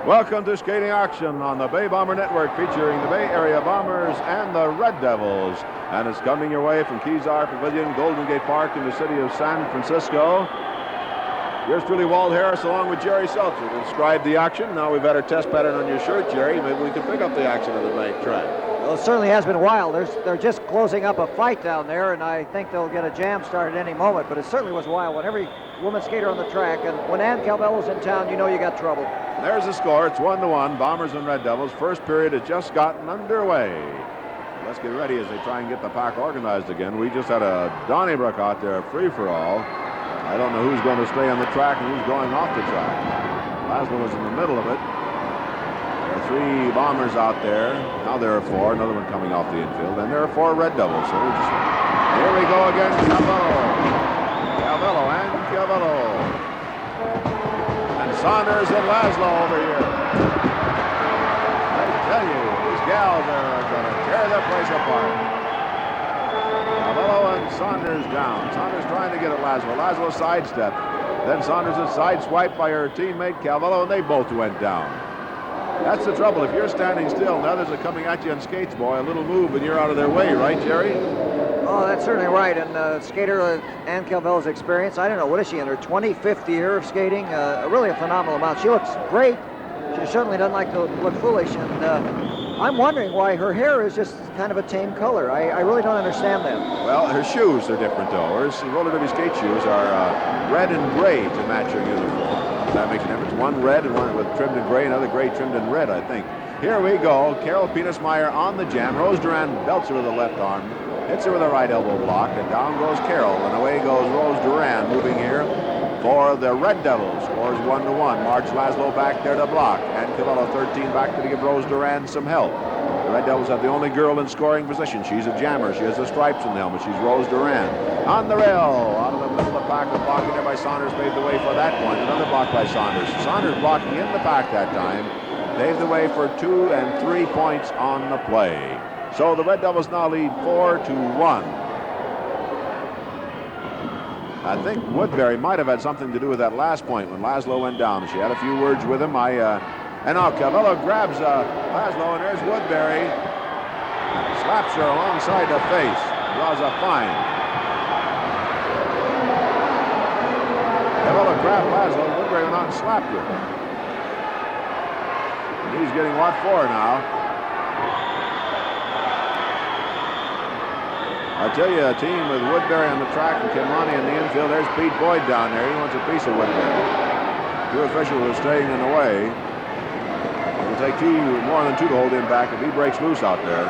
Welcome to Skating Action on the Bay Bomber Network, featuring the Bay Area Bombers and the Red Devils. And it's coming your way from Kezar Pavilion, Golden Gate Park in the city of San Francisco. Yours truly, Walt Harris, along with Jerry Seltzer, to describe the action. Now we've had our test pattern on your shirt, Jerry. Maybe we can pick up the action of the night track. Well, it certainly has been wild. They're just closing up a fight down there, and I think they'll get a jam started any moment. But it certainly was wild when every woman skater on the track, and when Ann Calvello's in town, you know you got trouble. There's the score. It's 1-1. Bombers and Red Devils. First period has just gotten underway. Let's get ready as they try and get the pack organized again. We just had a Donnybrook out there, free-for-all. I don't know who's going to stay on the track and who's going off the track. Laszlo was in the middle of it. There are 3 Bombers out there. Now there are 4. Another one coming off the infield. And there are 4 Red Devils. So here we go again. Calvello and Calvello. And Saunders and Laszlo over here. I tell you, these gals are going to tear the place apart. Calvello and Saunders down. Saunders trying to get at Laszlo. Laszlo sidestepped. Then Saunders is sideswiped by her teammate Calvello, and they both went down. That's the trouble. If you're standing still and others are coming at you on skates, boy, a little move and you're out of their way, right, Jerry? Oh, that's certainly right. And skater Ann Calvello's experience, I don't know, what is she in her 25th year of skating? Really a phenomenal amount. She looks great. She certainly doesn't like to look foolish. And I'm wondering why her hair is just kind of a tame color. I really don't understand that. Well, her shoes are different, though. Her roller derby skate shoes are red and gray to match her uniform. That makes a difference. One red and one with trimmed in gray, another gray trimmed in red, I think. Here we go. Carol Penismeyer on the jam. Rose Duran belts her with the left arm. Hits her with a right elbow block, and down goes Carol, and away goes Rose Duran, moving here for the Red Devils. Scores 1-1. March Laszlo back there to block, and Calvello 13 back to give Rose Duran some help. The Red Devils have the only girl in scoring position. She's a jammer. She has the stripes in the helmet. She's Rose Duran. On the rail, out of the middle of the pack, the blocking there by Saunders paved the way for that point. Another block by Saunders. Saunders blocking in the pack that time paved the way for 2 and 3 points on the play. So the Red Devils now lead 4-1. I think Woodbury might have had something to do with that last point when Laszlo went down. She had a few words with him. And now Calvello grabs Laszlo, and there's Woodbury. Slaps her alongside the face. Draws a fine. Calvello grabbed Laszlo. Woodbury went out and slapped her. And he's getting what for now? I tell you, a team with Woodbury on the track and Kimani in the infield. There's Pete Boyd down there. He wants a piece of Woodbury. 2 officials are staying in the way. It'll take more than 2 to hold him back if he breaks loose out there.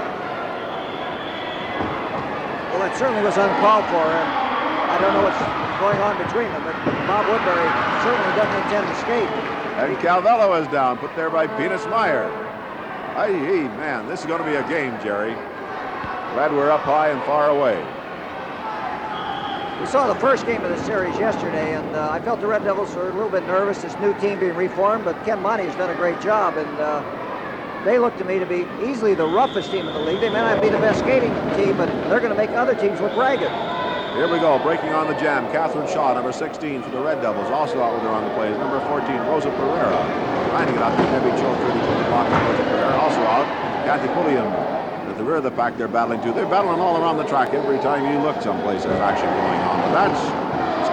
Well, that certainly was uncalled for, and I don't know what's going on between them, but Bob Woodbury certainly doesn't intend to skate. And Calvello is down, put there by Penismeyer. Man, this is going to be a game, Jerry. Glad we're up high and far away. We saw the first game of the series yesterday, and I felt the Red Devils were a little bit nervous, this new team being reformed, but Ken Monty has done a great job, and they look to me to be easily the roughest team in the league. They may not be the best skating team, but they're going to make other teams look ragged. Here we go, breaking on the jam. Catherine Shaw, number 16 for the Red Devils, also out with her on the plays. Number 14, Rosa Pereira, trying to get out there. Debbie Cho, 32 the block, Rosa Pereira, also out. Kathy Pulliam. At the rear of the pack, they're battling too. They're battling all around the track. Every time you look someplace, there's action going on. But that's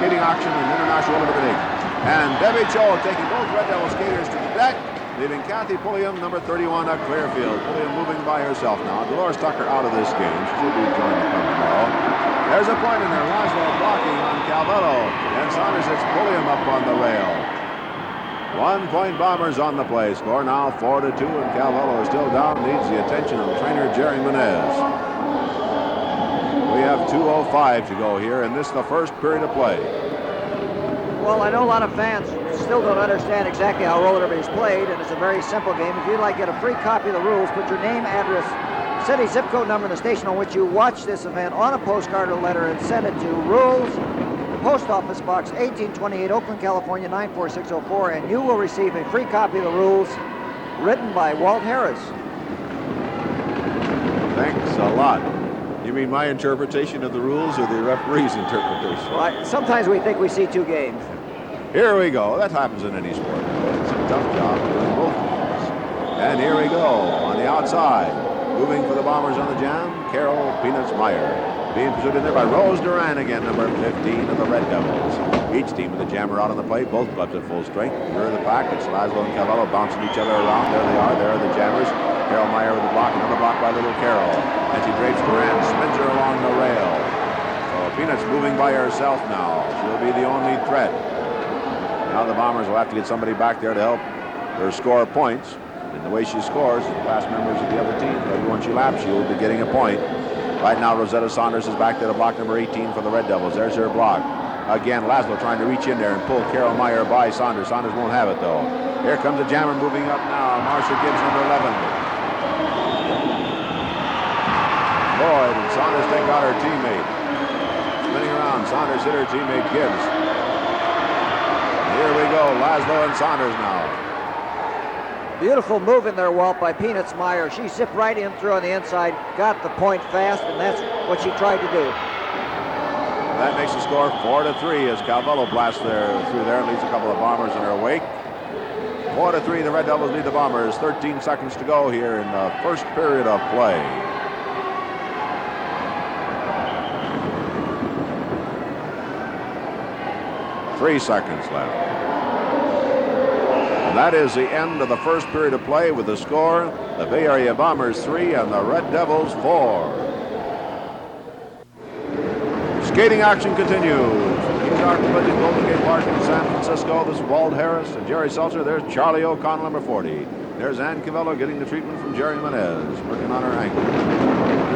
skating action in International Olympic League. And Debbie Cho taking both Red Devil skaters to the deck, leaving Kathy Pulliam, number 31, at Clearfield. Pulliam moving by herself now. Dolores Tucker out of this game. She should be joining the club tomorrow. There's a point in there. Laszlo blocking on Calvello. And Saunders hits Pulliam up on the rail. 1 point Bombers on the play. Score now 4-2, and Calvello is still down. Needs the attention of trainer Jerry Menez. We have 2:05 to go here, and this is the first period of play. Well, I know a lot of fans still don't understand exactly how roller derby is played, and it's a very simple game. If you'd like to get a free copy of the rules, put your name, address, city, zip code number, and the station on which you watch this event on a postcard or letter and send it to Rules, Post Office Box 1828, Oakland, California 94604, and you will receive a free copy of the rules written by Walt Harris. Thanks a lot. You mean my interpretation of the rules or the referee's interpretation? Well, sometimes we think we see 2 games. Here we go. That happens in any sport. It's a tough job. Both And here we go on the outside. Moving for the Bombers on the jam, Carol Peanuts Meyer. Being pursued in there by Rose Duran again, number 15 of the Red Devils. Each team with the jammer out on the plate, both clubs at full strength. Rear of the pack, it's Laszlo and Cavallo bouncing each other around. There they are, there are the jammers. Carol Meyer with the block, another block by Little Carol. And she drapes Duran, spins her along the rail. So Peanuts moving by herself now. She'll be the only threat. Now the Bombers will have to get somebody back there to help her score points. And the way she scores, past members of the other team, everyone she laps, she will be getting a point. Right now, Rosetta Saunders is back there to block number 18 for the Red Devils. There's her block. Again, Laszlo trying to reach in there and pull Carol Meyer by Saunders. Saunders won't have it, though. Here comes the jammer moving up now. Marcia Gibbs, number 11. Boyd and Saunders take out her teammate. Spinning around, Saunders hit her teammate Gibbs. Here we go, Laszlo and Saunders now. Beautiful move in there, Walt, by Peanuts Meyer. She zipped right in through on the inside, got the point fast, and that's what she tried to do. That makes the score 4-3 as Calvello blasts through there and leads a couple of Bombers in her wake. 4-3, the Red Devils lead the Bombers. 13 seconds to go here in the first period of play. Three seconds left. And that is the end of the first period of play with the score, the Bay Area Bombers 3 and the Red Devils 4. Skating action continues. Kezar Pavilion, Golden Gate Park in San Francisco. This is Walt Harris and Jerry Seltzer. There's Charlie O'Connell, number 40. There's Ann Cavello getting the treatment from Jerry Menez, working on her ankle.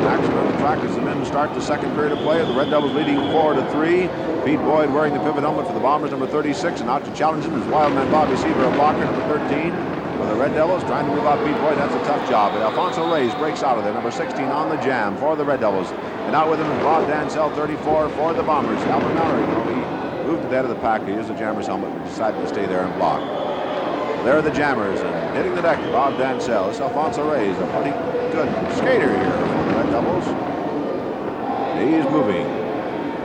Action on the track as the men start the second period of play. The Red Devils leading 4-3. Pete Boyd wearing the pivot helmet for the Bombers, number 36, and out to challenge him is Wildman Bobby Seaver, a blocker, number 13. For the Red Devils, trying to move out Pete Boyd, that's a tough job. But Alfonso Reyes breaks out of there, number 16 on the jam for the Red Devils. And out with him is Bob Dansell, 34 for the Bombers. Alvin Mallory, he moved to the head of the pack. He used the jammer's helmet, but decided to stay there and block. There are the jammers, and hitting the deck, Bob Dansell. It's Alfonso Reyes, a pretty good skater here for the Red Devils. He's moving.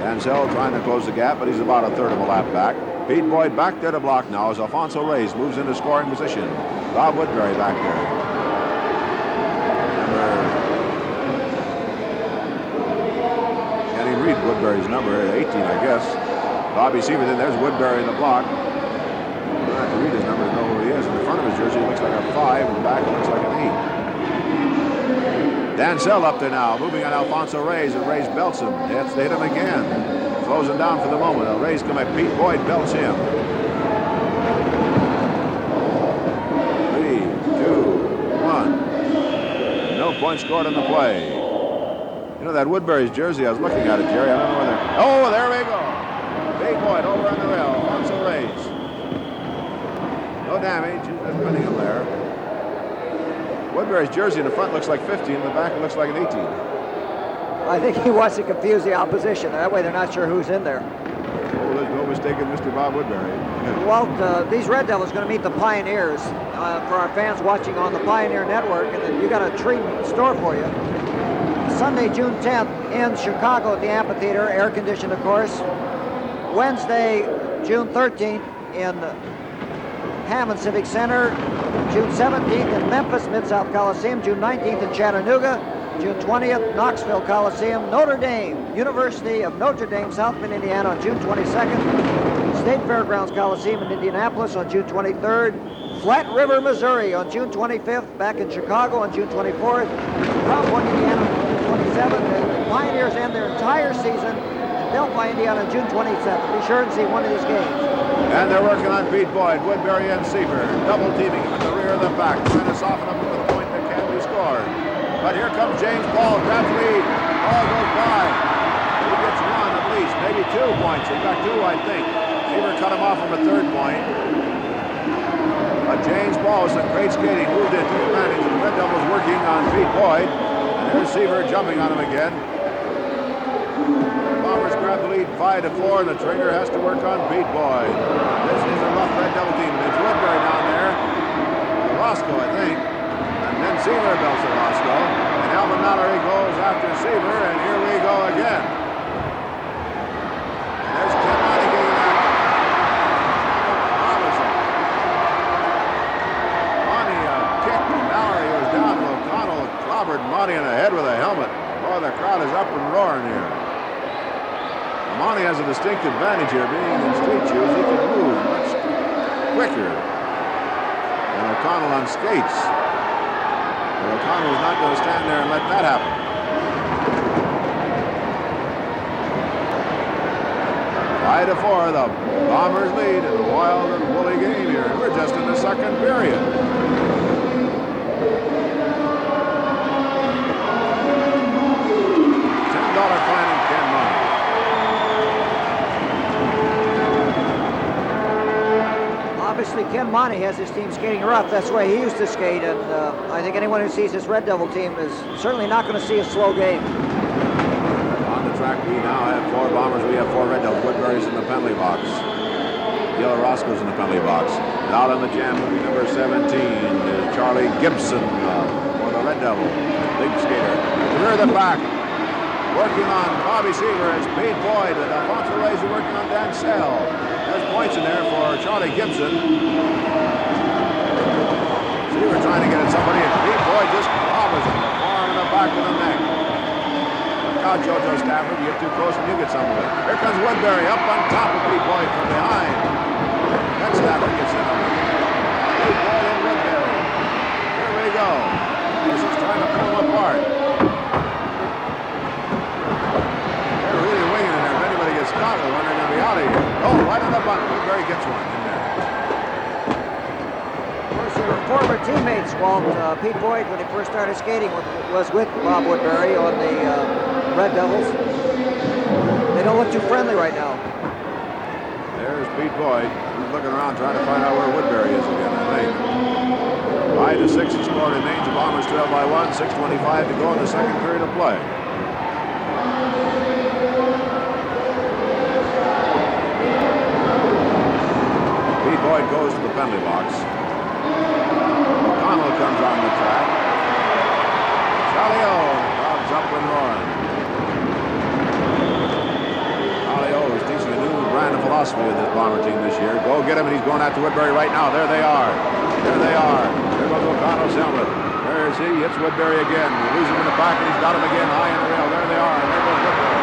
Dansell trying to close the gap, but he's about a third of a lap back. Pete Boyd back there to block now as Alfonso Reyes moves into scoring position. Bob Woodbury back there. Can't even read Woodbury's number, 18, I guess. Bobby Seaver, then there's Woodbury in the block. You don't have to read his number to know who he is. In the front of his jersey, it looks like a 5, and back it looks like an 8. Dansell up there now, moving on Alfonso Reyes, and Reyes belts him. They hit him again. Slows him down for the moment. Reyes come at Pete Boyd, belts him. 3, 2, 1. No point scored on the play. You know, that Woodbury's jersey, I was looking at it, Jerry. I don't know whether... Oh, there we go. Pete Boyd over on the rail. Alfonso Reyes. No damage. He's just pinning him there. Woodbury's jersey in the front looks like 50, in the back it looks like an 18. I think he wants to confuse the opposition. That way they're not sure who's in there. Oh, there's no mistaking Mr. Bob Woodbury. Walt, these Red Devils are going to meet the Pioneers. For our fans watching on the Pioneer Network, and then you got a treat in store for you. Sunday, June 10th in Chicago at the amphitheater, air-conditioned, of course. Wednesday, June 13th in Hammond Civic Center. June 17th in Memphis, Mid-South Coliseum. June 19th in Chattanooga. June 20th, Knoxville Coliseum. Notre Dame, University of Notre Dame, South Bend, Indiana on June 22nd. State Fairgrounds Coliseum in Indianapolis on June 23rd. Flat River, Missouri on June 25th. Back in Chicago on June 24th. Round 1, Indiana on June 27th. And the Pioneers end their entire season in Delphi, Indiana on June 27th. Be sure and see one of these games. And they're working on Pete Boyd, Woodbury, and Seaver. Double teaming him at the rear of the pack, trying to soften up with a point that can be scored. But here comes James Ball, grabs the lead. Ball goes by. He gets one at least, maybe 2 points. He got 2, I think. Seaver cut him off from a 3rd point. But James Ball, with some great skating, moved in, took advantage. The Red Devils working on Pete Boyd. And there's Seaver jumping on him again. Bombers grab the lead 5-4, and the trainer has to work on Pete Boyd. This is a rough Red Devil team. It's Woodbury down there. Roscoe, I think. And then Seaver belts at Roscoe. And Alvin Mallory goes after Seaver, and here we go again. There's Ken Monty getting that. Robinson. Monty kicked Mallory clobbered Monty in the head with a helmet. Boy, the crowd is up and roaring here. Monty has a distinct advantage here, being in street shoes. He can move much quicker than O'Connell on skates. But O'Connell is not going to stand there and let that happen. 5-4, the Bombers lead in a wild and woolly game here. We're just in the second period. $10 fine and Ken Monty. Obviously, Ken Monty has his team skating rough. That's the way he used to skate, and I think anyone who sees this Red Devil team is certainly not going to see a slow game. On the track, we now have 4 Bombers. We have 4 Red Devils. Woodbury's in the penalty box. Yellow Roscoe's in the penalty box. And out on the jam, movie number 17 is Charlie Gibson for the Red Devil. Big skater. Rear the back. Working on Bobby Seaver is Pete Boyd, and Alfonso Reyes is working on Dan Sale. There's points in there for Charlie Gibson. Seaver trying to get at somebody, and Pete Boyd just clobbers him. The forearm in the back of the neck. Look out, JoJo Stafford. You get too close and you get some of it. Here comes Woodbury up on top of Pete Boyd from behind. Then Stafford gets in on him. Pete Boyd and Woodbury. Here we go. This is trying to pull them apart. Caught, when they're going to be out of here. Oh, right on the button. Woodbury gets one in there. Of course, your former teammates, Walt, Pete Boyd, when he first started skating, was with Bob Woodbury on the Red Devils. They don't look too friendly right now. There's Pete Boyd. He's looking around trying to find out where Woodbury is again, I think. 5-6 the score remains. The Bombers trail by 1. 6:25 to go in the second period of play. Boyd goes to the penalty box. O'Connell comes on the track. Charlie O crowds up and roaring. Charlie O is teaching a new brand of philosophy with this Bomber team this year. Go get him, and he's going after Woodbury right now. There they are. There they are. There goes O'Connell's helmet. There's he. Hits Woodbury again. We lose him in the back, and he's got him again high in the rail. There they are. And there goes Woodbury.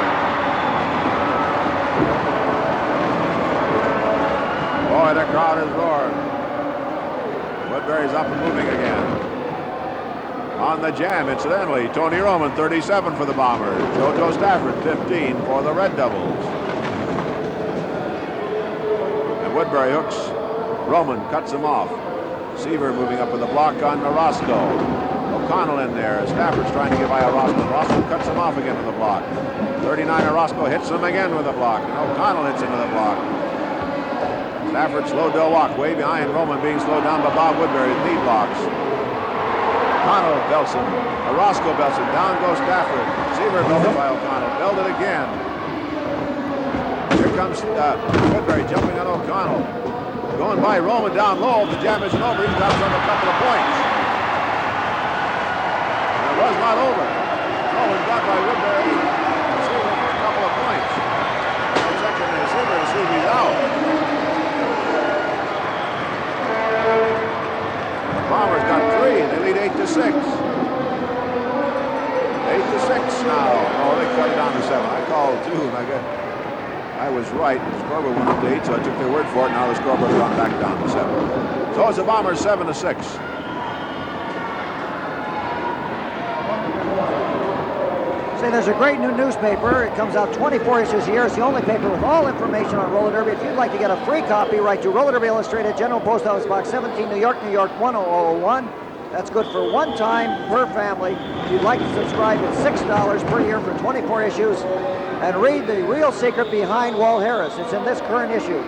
Boy, the crowd is roaring. Woodbury's up and moving again. On the jam, incidentally, Tony Roman, 37 for the Bombers. JoJo Stafford, 15 for the Red Devils. And Woodbury hooks. Roman cuts him off. Seaver moving up with a block on Roscoe. O'Connell in there. Stafford's trying to get by Roscoe. Roscoe cuts him off again with a block. 39 Roscoe hits him again with a block. And O'Connell hits him with a block. Stafford slowed to a walk, way behind Roman, being slowed down by Bob Woodbury with knee blocks. O'Connell belts him. Roscoe belts him. Down goes Stafford. Seaver belted by O'Connell. Belted again. Here comes Woodbury jumping on O'Connell. Going by Roman down low. The jam isn't over. He drops on a couple of points. And it was not over. Roman got by Woodbury. Seaver for a couple of points. No second to Seaver to see if he's out. The Bombers got 3. They lead 8-6. 8-6 now. Oh, they cut it down to 7. I called 2, and I was right. The scoreboard went up to 8, so I took their word for it. Now the scoreboard's gone back down to 7. So it's the Bombers 7-6. Say, there's a great new newspaper. It comes out 24 issues a year. It's the only paper with all information on roller derby. If you'd like to get a free copy, write to Roller Derby Illustrated, General Post Office Box 17, New York, 10001. That's good for one time per family. If you'd like to subscribe, it's $6 per year for 24 issues. And read the real secret behind Walt Harris. It's in this current issue.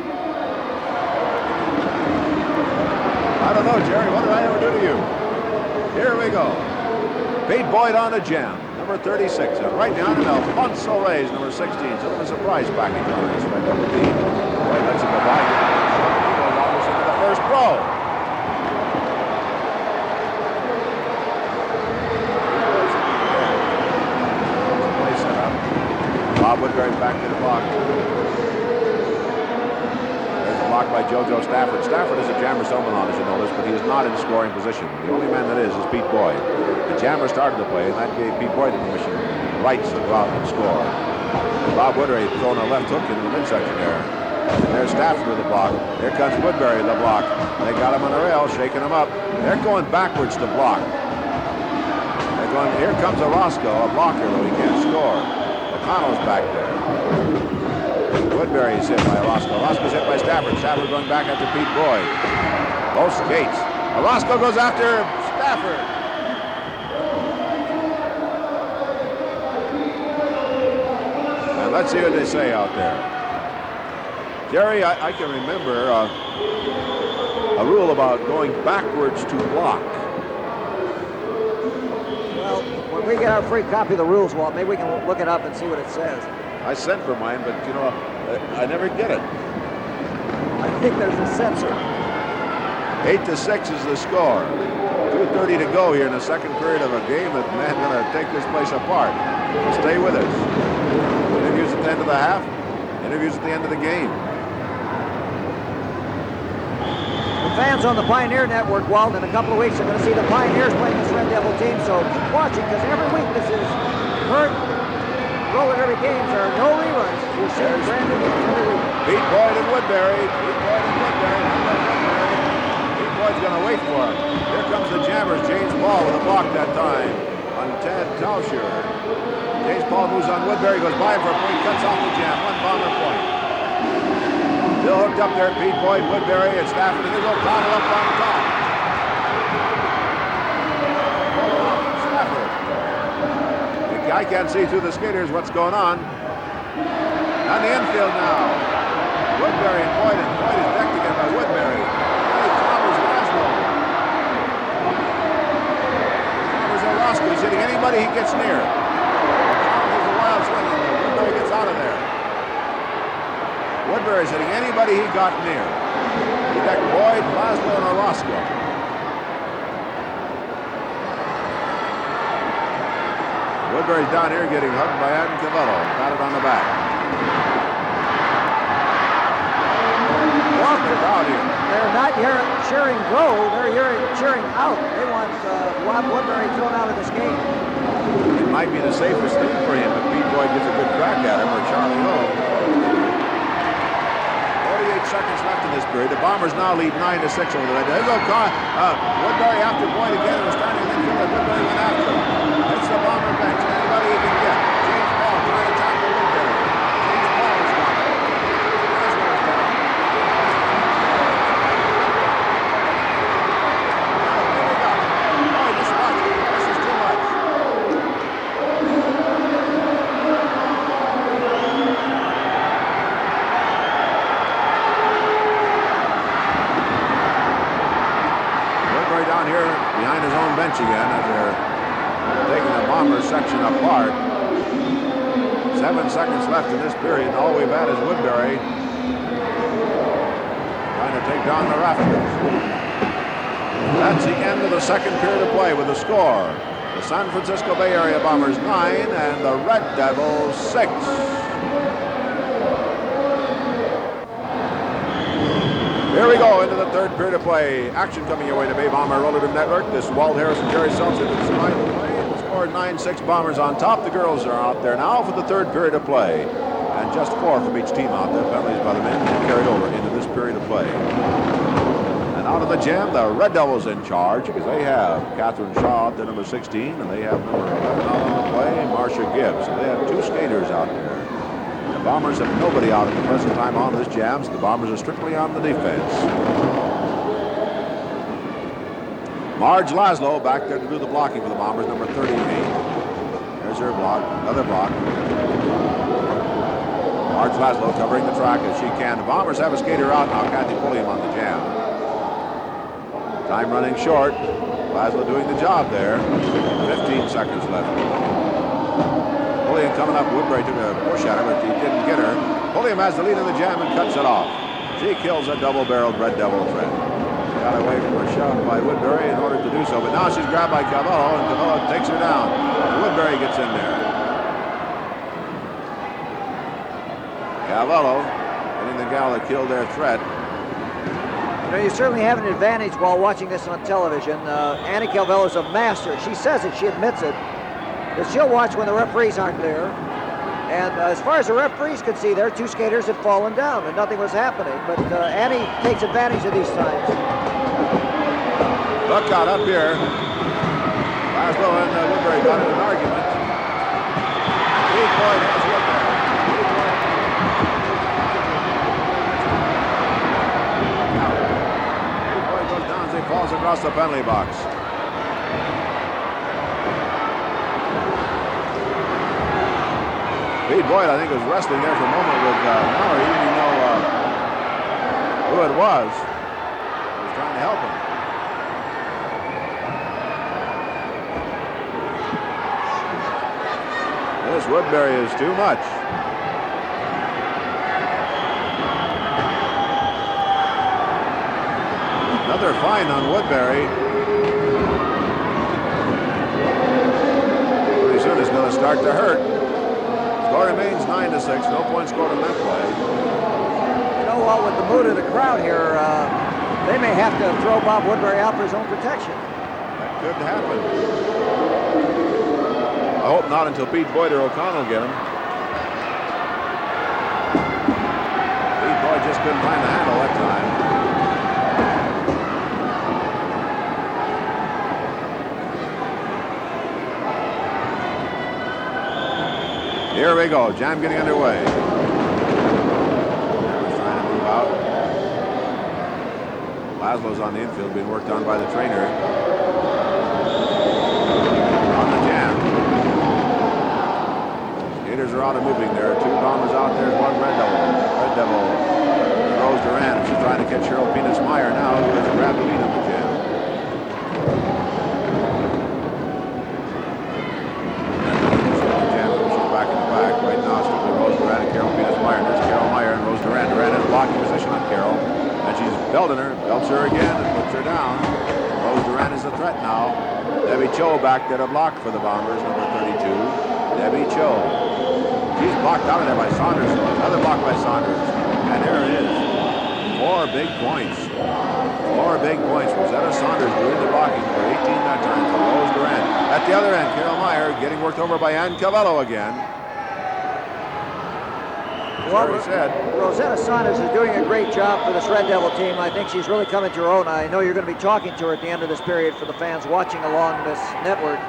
I don't know, Jerry. What did I ever do to you? Here we go. Pete Boyd on the jam. Number 36, and right behind him, Alfonso Reyes, number 16. So a surprise package on this Red Devil team. Boyd lets him go by. He goes almost into the first row. Play set up. Bob Woodbury back to the block. There's a block by JoJo Stafford. Stafford is a jammer Somanon, as you notice, but he is not in scoring position. The only man that is Pete Boyd. The jammer started the play, and that gave Pete Boyd the permission, rights to go out and score. Bob Woodbury throwing a left hook into the midsection there. And there's Stafford with the block. Here comes Woodbury with the block. They got him on the rail, shaking him up. They're going backwards to block. They're going. Here comes a Roscoe, a blocker, though he can't score. O'Connell's back there. Woodbury is hit by Roscoe. Roscoe's hit by Stafford. Stafford going back after Pete Boyd. Both skates. Roscoe goes after Stafford. And let's see what they say out there. Jerry, I can remember a rule about going backwards to block. Well, when we get our free copy of the rules, Walt, maybe we can look it up and see what it says. I sent for mine, but you know, I never get it. I think there's a censor. 8-6 is the score. 2:30 to go here in the second period of a game that man going to take this place apart. Stay with us. Interviews at the end of the half. Interviews at the end of the game. The fans on the Pioneer Network, Walt, in a couple of weeks are going to see the Pioneers playing this Red Devil team. So keep watching, because every week this is current roller derby games. There are no reruns. You see brand new games every week. Pete Boyd and Woodbury. Pete Boyd and Woodbury. Pete Boyd's going to wait for him. Here comes the Jammers. James Paul with a block that time on Ted Tauscher. James Paul moves on Woodbury, goes by him for a point, cuts off the jam. One bomber point. Still hooked up there. Pete Boyd, Woodbury, and Stafford. And there's O'Connell up on top. Stafford. I can't see through the skaters what's going on. On the infield now. Woodbury and Boyd is decked again by Woodbury. He clobbers Laszlo. Clobbers Roscoe. He's hitting anybody he gets near. Clobbers is a wild swing, and Woodbury gets out of there. Woodbury's hitting anybody he got near. He decked Boyd, Laszlo, and Orozco. Woodbury's down here getting hugged by Adam Cavello. Patted on the back. They're not cheering go, they're cheering out. They want Rob Woodbury thrown out of this game. It might be the safest thing for him if Pete Boyd gets a good crack at him, or Charlie Lowe. 48 seconds left in this period. The Bombers now lead 9-6 over the Red. There you go, Woodbury after Boyd again. It was starting to think that Woodbury went after him. It's the Bomber bench. Anybody he can get. James Paul trying to tackle Woodbury. James Paul is gone. Bench again as they're taking the Bombers section apart. 7 seconds left in this period, and all we've had is Woodbury trying to take down the Rafters. That's the end of the second period of play with the score. The San Francisco Bay Area Bombers 9 and the Red Devils 6. Here we go into the third period of play. Action coming your way to Bay Bomber Roller Derby Network. This is Walt Harris and Jerry Seltzer. The score 9-6 Bombers on top. The girls are out there now for the third period of play. And just 4 from each team out there. Penalties by the men and carried over into this period of play. And out of the jam, the Red Devils in charge, because they have Catherine Shaw out there, number 16, and they have number 11 out on the play, Marcia Gibbs. So they have 2 skaters out there. The Bombers have nobody out at the present time on this jam, so the Bombers are strictly on the defense. Marge Laszlo back there to do the blocking for the Bombers, number 38. There's her block, another block. Marge Laszlo covering the track as she can. The Bombers have a skater out now, Kathy Pulliam on the jam. Time running short. Laszlo doing the job there. 15 seconds left. Pulliam coming up. Woodbury took a push at her, but he didn't get her. Pulliam has the lead in the jam and cuts it off. She kills a double-barreled Red Devil threat. Got away from a shot by Woodbury in order to do so, but now she's grabbed by Cavello, and Cavello takes her down. Woodbury gets in there. Cavello, hitting the gal that killed their threat. You know, you certainly have an advantage while watching this on television. Annie Calvello is a master. She says it, she admits it. But she'll watch when the referees aren't there. And as far as the referees could see, their two skaters had fallen down and nothing was happening. But Annie takes advantage of these times. Look out up here. Laszlo and Woodbury got in an argument. Pete Boyd has Woodbury. Pete Boyd goes down as he falls across the penalty box. Pete Boyd, I think, was wrestling there for a moment with Maurer. He didn't even know who it was. He was trying to help him. This Woodbury is too much. Another fine on Woodbury. Pretty soon it's going to start to hurt. Score remains 9-6. No points scored in that play. You know what? With the mood of the crowd here, they may have to throw Bob Woodbury out for his own protection. That could happen. I hope not until Pete Boyd or O'Connell get him. Pete Boyd just couldn't find the handle that time. Here we go. Jam getting underway. Everyone's trying to move out. Laszlo's on the infield being worked on by the trainer. On the jam. Skaters are out and moving. There are two bombers out there. One Red Devil. Red Devil throws Duran. She's trying to catch Cheryl Penis-Meyer now, who has grabbed the lead on the jam. Right now, it's strictly Rose Duran and Carol Penis-Meyer. There's Carol Meyer and Rose Duran. Duran has blocking position on Carol. And she's belting her, belts her again, and puts her down. Rose Duran is the threat now. Debbie Cho back there to block for the Bombers, number 32. Debbie Cho. She's blocked out of there by Saunders. Another block by Saunders. And there it is. 4 big points. 4 big points. Rosetta Saunders doing the blocking for 18 that time for Rose Duran. At the other end, Carol Meyer getting worked over by Ann Cavello again. Well, Rosetta Saunders is doing a great job for this Red Devil team. I think she's really coming to her own. I know you're going to be talking to her at the end of this period for the fans watching along this network.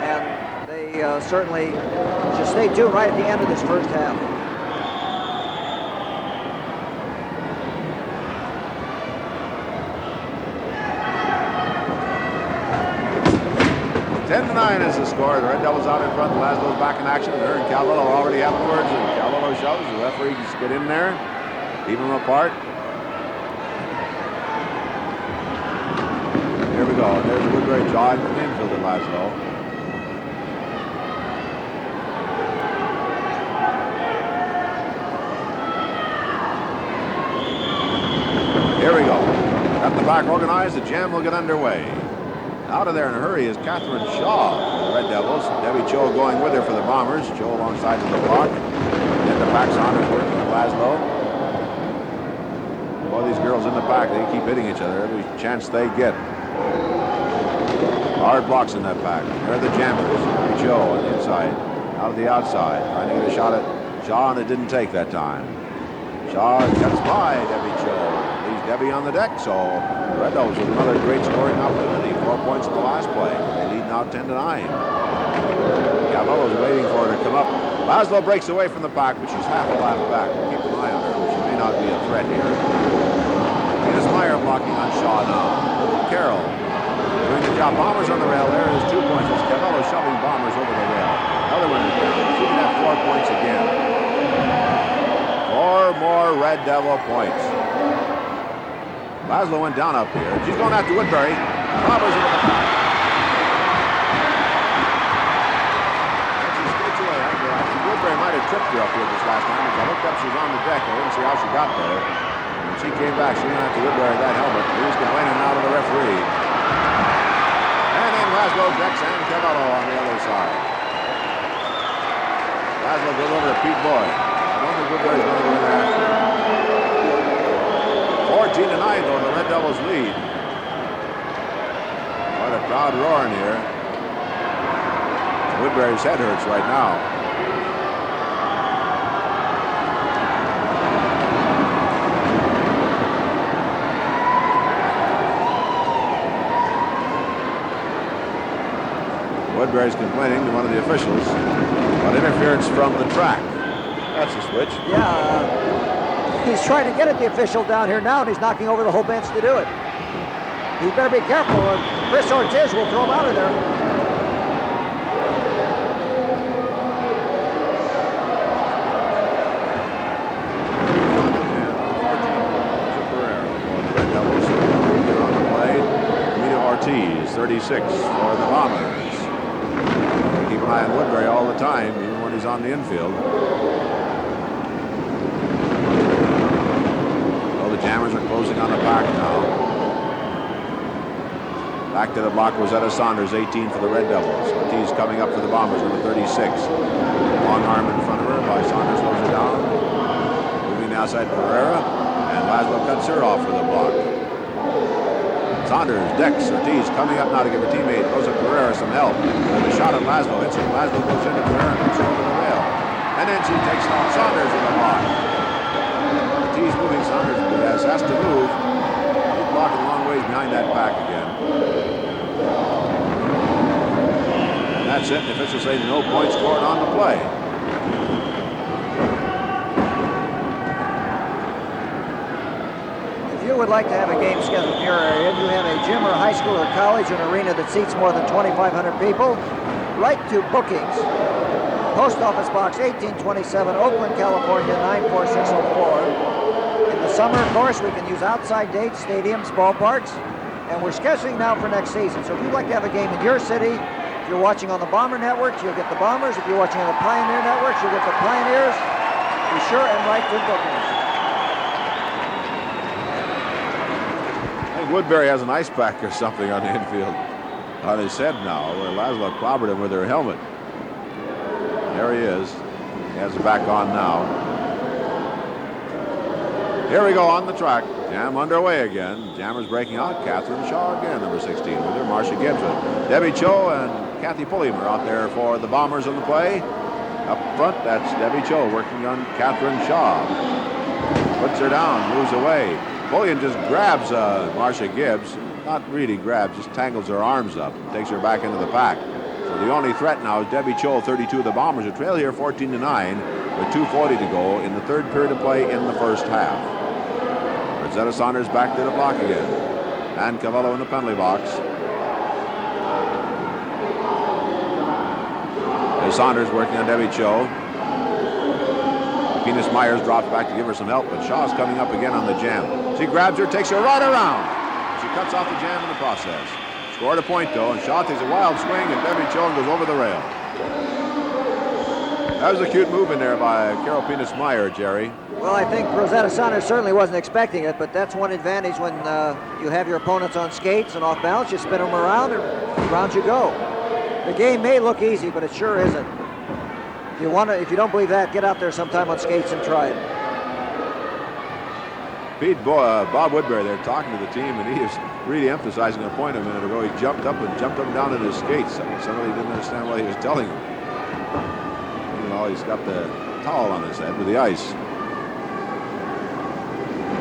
And they certainly should stay tuned right at the end of this first half. Is the score. The Red Devils out in front. Laszlo's back in action. Her and Calvello already having words. And Calvello shoves. The referee just get in there. Keep them apart. Here we go. There's Woodbury jawing the infield at Laszlo. Here we go. Got the back organized. The jam will get underway. Out of there in a hurry is Catherine Shaw for the Red Devils. Debbie Cho going with her for the Bombers. Cho alongside of the block. Get the back Saunders working with Laszlo. Boy, these girls in the back, they keep hitting each other every chance they get. Hard blocks in that back. There are the jammers. Debbie Cho on the inside. Out of the outside. Trying to get a shot at Shaw, and it didn't take that time. Shaw cuts by Debbie Cho. Leaves Debbie on the deck, so the Red Devils with another great scoring opportunity. 4 points in the last play. They lead now 10-9. Cavello's waiting for her to come up. Laszlo breaks away from the pack, but she's half a lap back. Keep an eye on her. She may not be a threat here. Penis-Meyer blocking on Shaw now. Carroll doing the job. Bombers on the rail. There is 2 points. It's Cavello shoving Bombers over the rail. Another one is down. She can have 4 points again. 4 more Red Devil points. Laszlo went down up here. She's going after Woodbury. Bombers into the back. And she skates away. Woodbury might have tripped her up here this last time. As I looked up, she was on the deck. I didn't see how she got there. And when she came back, she went after Woodbury that helmet. He was complaining now to the referee. And then Laszlo decks and Cavello on the other side. Laszlo goes over to Pete Boyd. I don't think Woodbury's going to go in there. 14-9 though, the Red Devils lead. What a crowd roaring here. Woodbury's head hurts right now. Woodbury's complaining to one of the officials about interference from the track. That's a switch. Yeah, he's trying to get at the official down here now, and he's knocking over the whole bench to do it. He better be careful, or Chris Ortiz will throw him out of there. Red Devils are on the play. Rita Ortiz, 36 for the Bombers. Keep an eye on Woodbury all the time, even when he's on the infield. Well, the Jammers are closing on the back now. Back to the block, Rosetta Saunders, 18 for the Red Devils. Ortiz coming up for the Bombers, number 36. Long arm in front of her by Saunders, slows her down. Moving the outside, Pereira. And Laszlo cuts her off for the block. Saunders, Dex, Ortiz coming up now to give her teammate Rosa Pereira some help. With a shot at Laszlo. Hits her. Laszlo goes into Pereira and puts her over the rail. And then she takes on Saunders in the block. Ortiz moving, Saunders has to move. He's blocking a long ways behind that pack again. And that's it. The officials say no points scored on the play. If you would like to have a game scheduled in your area, and you have a gym or high school or college or an arena that seats more than 2,500 people, write to bookings. Post Office Box 1827, Oakland, California, 94604. In the summer, of course, we can use outside dates, stadiums, ballparks, and we're scheduling now for next season. So if you'd like to have a game in your city, if you're watching on the Bomber Networks, you'll get the Bombers. If you're watching on the Pioneer Networks, you'll get the Pioneers. Be sure and write to bookings. I think Woodbury has an ice pack or something on the infield on his head now, where Laszlo clobbered him with her helmet. There he is. He has it back on now. Here we go on the track. Jam underway again. Jammers breaking out. Catherine Shaw again, number 16 with her. Marcia Gibson. Debbie Cho and Kathy Pulliam are out there for the Bombers on the play. Up front, that's Debbie Cho working on Catherine Shaw. Puts her down, moves away. Pulliam just grabs Marcia Gibbs. Not really grabs, just tangles her arms up and takes her back into the pack. So the only threat now is Debbie Cho, 32 of the Bombers, who trail here 14-9 with 2:40 to go in the third period of play in the first half. Rosetta Saunders back to the block again. And Cavallo in the penalty box. There's Saunders working on Debbie Cho. Venus Myers drops back to give her some help, but Shaw's coming up again on the jam. She grabs her, takes her right around. She cuts off the jam in the process. Scored a point, though, and Shaw takes a wild swing, and Debbie Cho goes over the rail. That was a cute move in there by Carol Penis Meyer, Jerry. Well, I think Rosetta Saunders certainly wasn't expecting it, but that's one advantage when you have your opponents on skates and off balance. You spin them around, and around you go. The game may look easy, but it sure isn't. If you don't believe that, get out there sometime on skates and try it. Bob Woodbury there talking to the team, and he is really emphasizing a point a minute ago. He jumped up and down in his skates. Somebody didn't understand what he was telling him. You know, he's got the towel on his head with the ice.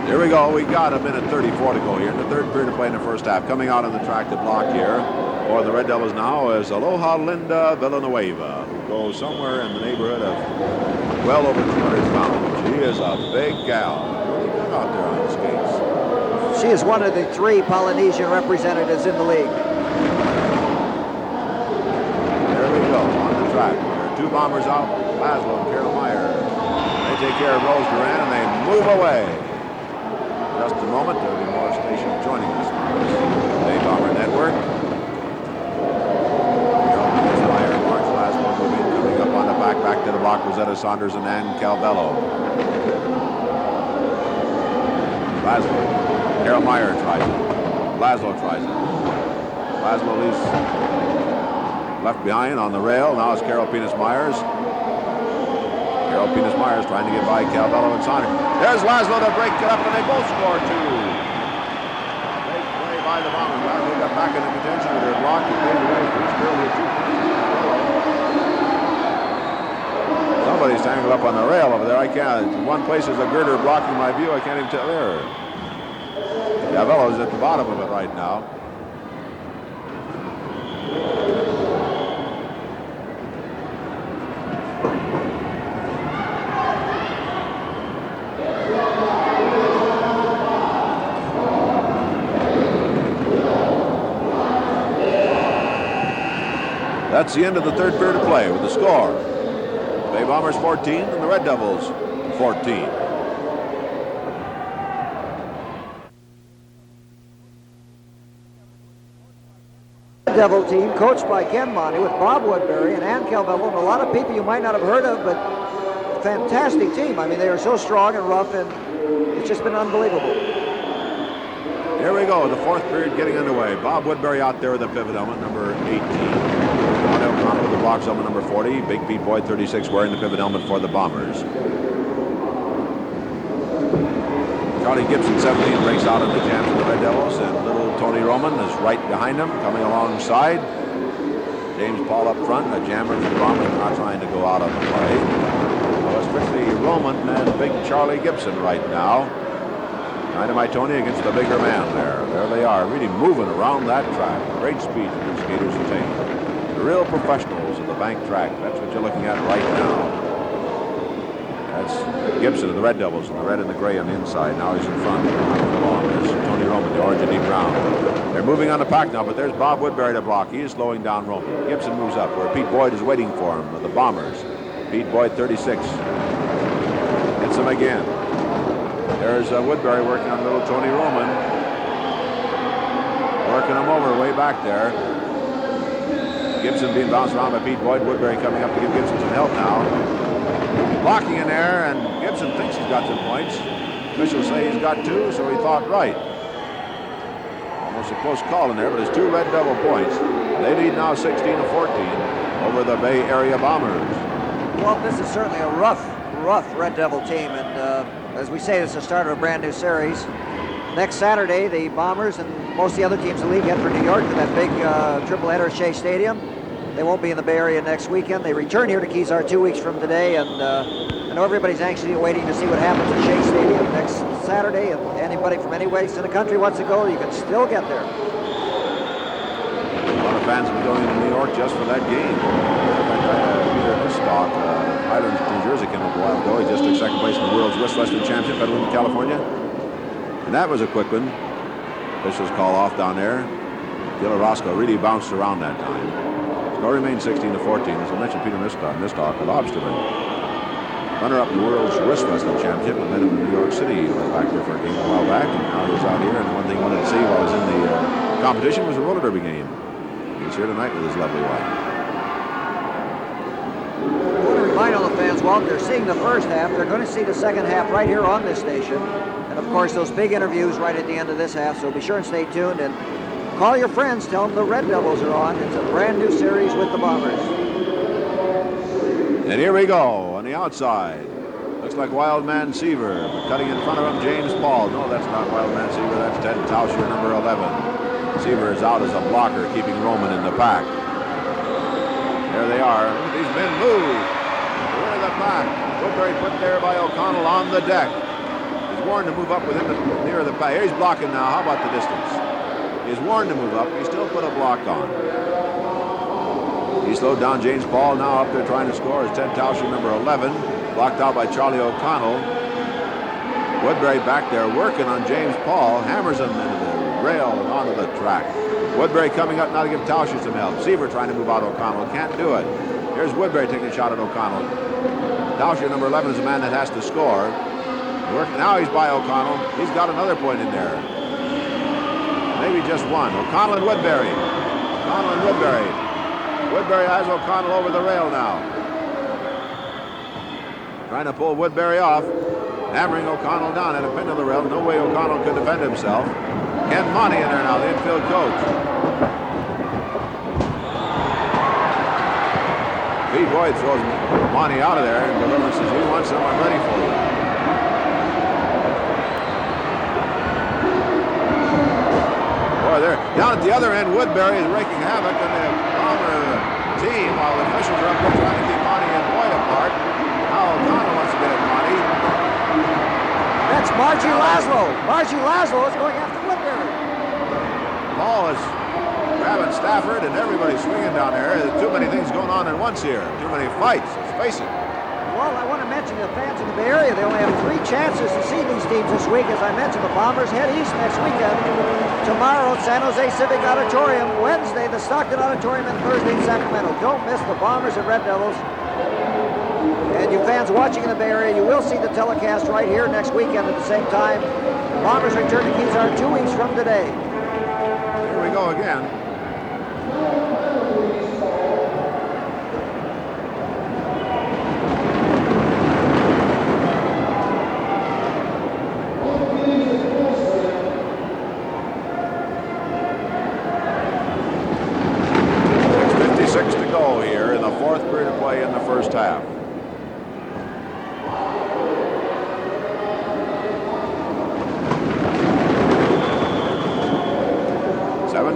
Here we go. We got a minute 34 to go here in the third period of play in the first half. Coming out on the track to block here for the Red Devils now is Aloha Linda Villanueva, who goes somewhere in the neighborhood of well over 200 pounds. She is a big gal. Really good out there on skates. She is one of the 3 Polynesian representatives in the league. There we go on the track. There are 2 Bombers out, Laszlo and Carol Meyer. They take care of Rose Duran and they move away. Just a moment, there will be more stations joining us on the Bay Bomber Network. Meyer, March Laszlo moving, coming up on the back to the block, Rosetta Saunders and Ann Calvello. Laszlo. Carol Meyer tries it. Laszlo tries it. Laszlo leaves left behind on the rail. Now it's Carol Penis Myers. Harold Penis-Myers trying to get by Calvello and Sonner. There's Laszlo to break it up, and they both score two. Great play by the Bombers. Laszlo got back into contention with their block. He played away. He's barely a 2. Somebody's tangled up on the rail over there. I can't. One place is a girder blocking my view. I can't even tell there. Calvello's at the bottom of it right now. That's the end of the third period of play with the score. Bay Bombers 14 and the Red Devils 14. Red Devil team coached by Ken Monty with Bob Woodbury and Ann Calvello and a lot of people you might not have heard of, but fantastic team. I mean, they are so strong and rough, and it's just been unbelievable. Here we go, the fourth period getting underway. Bob Woodbury out there with the pivot helmet, number 18. Ronnie O'Connell with the box helmet, number 40. Big Pete Boyd, 36, wearing the pivot helmet for the Bombers. Charlie Gibson, 17, breaks out in the jam for the Red Devils, and little Tony Roman is right behind him, coming alongside. James Paul up front, a jammer for the Bombers, not trying to go out on the play. So it's strictly Roman and big Charlie Gibson right now. Dynamite Tony against the bigger man there. There they are, really moving around that track. Great speed that the skaters attain. The real professionals of the bank track. That's what you're looking at right now. That's Gibson of the Red Devils in the red and the gray on the inside. Now he's in front. Along is Tony Roman, the orange and deep brown. They're moving on the pack now, but there's Bob Woodbury to block. He is slowing down Roman. Gibson moves up where Pete Boyd is waiting for him with the Bombers. Pete Boyd, 36. Hits him again. There's Woodbury working on little Tony Roman. Working him over way back there. Gibson being bounced around by Pete Boyd. Woodbury coming up to give Gibson some help now. Blocking in there, and Gibson thinks he's got some points. Officials say he's got two, so he thought right. Almost a close call in there, but it's two Red Devil points. They lead now 16-14 over the Bay Area Bombers. Well, this is certainly a rough Red Devil team, and as we say, it's the start of a brand new series. Next Saturday, the Bombers and most of the other teams in the league head for New York for that big triple header at Shea Stadium. They won't be in the Bay Area next weekend. They return here to Kezar 2 weeks from today, and I know everybody's anxiously waiting to see what happens at Shea Stadium next Saturday. And anybody from any place in the country wants to go, you can still get there. A lot of fans will be going to New York just for that game. Peter Hiscock, Highlands, New Jersey, came up a while ago. He just took second place in the World's Wrist Wrestling Championship at Petaluma, California. And that was a quick one. Officials call off down there. Gil Roscoe really bounced around that time. Score remains 16-14. As I mentioned, Peter Mistock, a lobsterman. Runner-up in the World's Wrist Wrestling Championship. I met him in New York City. He went back there for a game a while back. And now he's out here. And one thing he wanted to see while I was in the competition was a roller derby game. He's here tonight with his lovely wife. I want to remind all the fans, well, if they're seeing the first half, they're going to see the second half right here on this station. And of course, those big interviews right at the end of this half, so be sure and stay tuned and call your friends, tell them the Red Devils are on. It's a brand new series with the Bombers. And here we go on the outside. Looks like Wild Man Seaver, but cutting in front of him, James Paul. No, that's not Wild Man Seaver, that's Ted Tauscher, number 11. Seaver is out as a blocker, keeping Roman in the pack. There they are. These men move. They're in the pack. Woodbury put there by O'Connell on the deck. He's warned to move up within near the pack. Here he's blocking now. How about the distance? He's warned to move up. He still put a block on. He slowed down James Paul. Now up there trying to score is Ted Tauscher, number 11. Blocked out by Charlie O'Connell. Woodbury back there working on James Paul. Hammers him into the rail and onto the track. Woodbury coming up now to give Tauscher some help. Seaver trying to move out O'Connell. Can't do it. Here's Woodbury taking a shot at O'Connell. Tauscher, number 11, is the man that has to score. Now he's by O'Connell. He's got another point in there. Maybe just one. O'Connell and Woodbury. O'Connell and Woodbury. Woodbury has O'Connell over the rail now. Trying to pull Woodbury off. Hammering O'Connell down at a pin to the rail. No way O'Connell could defend himself. Ken Monty in there now, the infield coach. Beaver Boyd throws Monty out of there, and Deliverance says, "You want some? I'm ready for you." Boy, they're down at the other end. Woodbury is wreaking havoc on the Palmer team while the officials are up there trying to keep Monty and Boyd apart. Now O'Connell wants to get at Monty. That's Margie Laszlo. Margie Laszlo is going after Woodbury. Ball is grabbing Stafford, and everybody's swinging down there. There's too many things going on at once here. Too many fights. Let's face it. Well, I want to mention the fans in the Bay Area. They only have 3 chances to see these teams this week. As I mentioned, the Bombers head east next weekend. Tomorrow at San Jose Civic Auditorium. Wednesday, the Stockton Auditorium, and Thursday in Sacramento. Don't miss the Bombers and Red Devils. And you fans watching in the Bay Area, you will see the telecast right here next weekend at the same time. The Bombers return to Kezar 2 weeks from today. Here we go again. To go here in the 4th period of play in the first half.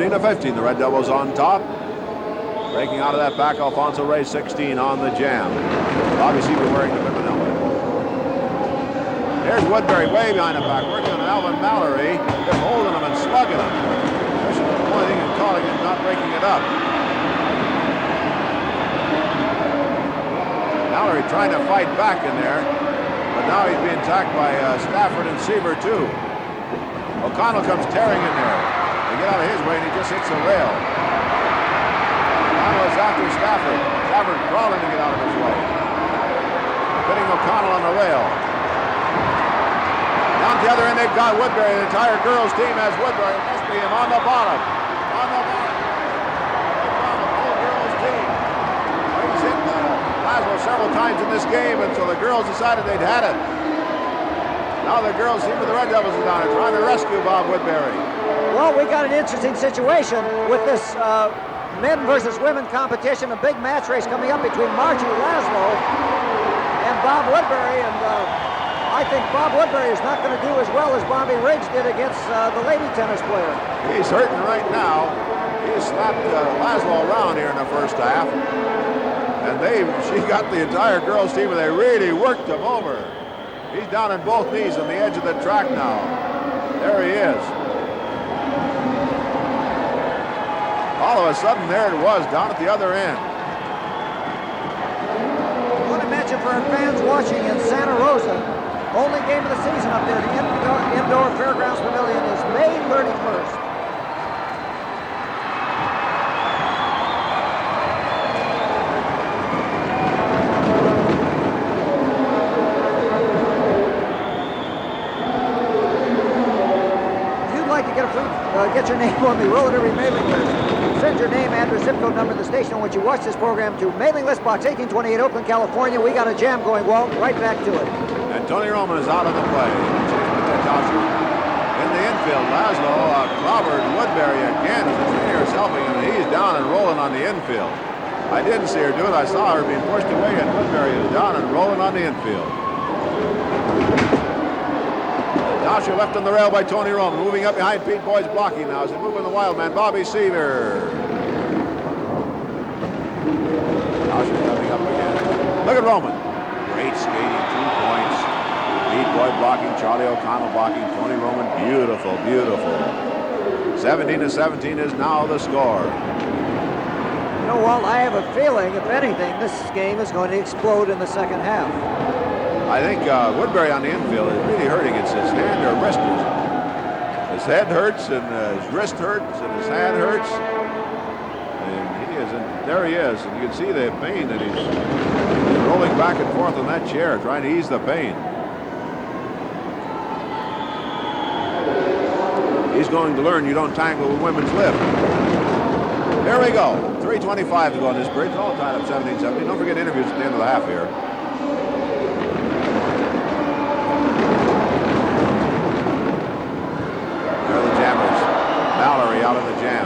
To 15, the Red Devils on top. Breaking out of that pack, Alfonso Reyes, 16 on the jam. Bobby Seaver wearing the ribbon helmet. Here's Woodbury way behind the pack, working on Alvin Mallory, just holding him and slugging him. Officials pointing and calling him, not breaking it up. Mallory trying to fight back in there, but now he's being attacked by Stafford and Seaver too. O'Connell comes tearing in there. They get out of his way and he just hits the rail. O'Connell is after Stafford. Stafford crawling to get out of his way. Hitting O'Connell on the rail. Down the other end they've got Woodbury. The entire girls team has Woodbury. It must be him on the bottom. On the bottom. O'Connell, the whole girls team. He's hit Laszlo several times in this game until the girls decided they'd had it. Now the girls team with the Red Devils is down there trying to rescue Bob Woodbury. Well, we got an interesting situation with this men versus women competition, a big match race coming up between Margie Laszlo and Bob Woodbury, and I think Bob Woodbury is not going to do as well as Bobby Riggs did against the lady tennis player. He's hurting right now. He slapped Laszlo around here in the first half, and she got the entire girls team, and they really worked him over. He's down on both knees on the edge of the track now. There he is. All of a sudden, there it was, down at the other end. I want to mention for our fans watching in Santa Rosa, only game of the season up there, the indoor Fairgrounds Pavilion is May 31st. Get your name on the roller derby mailing list. Send your name, address, zip code, number, and the station on which you watch this program to Mailing List Box 1828, Oakland, California. We got a jam going, Walt. Right back to it. And Tony Roman is out of the play. In the infield, Laszlo clobbered Woodbury again. His trainer is helping him. He's down and rolling on the infield. I didn't see her do it. I saw her being pushed away, and Woodbury is down and rolling on the infield. Dasher left on the rail by Tony Roman. Moving up behind Pete Boyd's blocking now as they move in the wild man, Bobby Seaver. Dasher coming up again. Look at Roman. Great skating, 2 points. Pete Boyd blocking, Charlie O'Connell blocking, Tony Roman. Beautiful, beautiful. 17-17 is now the score. You know, Walt, I have a feeling, if anything, this game is going to explode in the second half. I think Woodbury on the infield is really hurting. It's his hand or wrist. His head hurts and his wrist hurts and his hand hurts. And he is, there he is. And you can see the pain that he's rolling back and forth on that chair, trying to ease the pain. He's going to learn you don't tangle with women's lip. Here we go. 3:25 to go on this bridge. All tied up 17-17. Don't forget interviews at the end of the half here. Mallory out of the jam.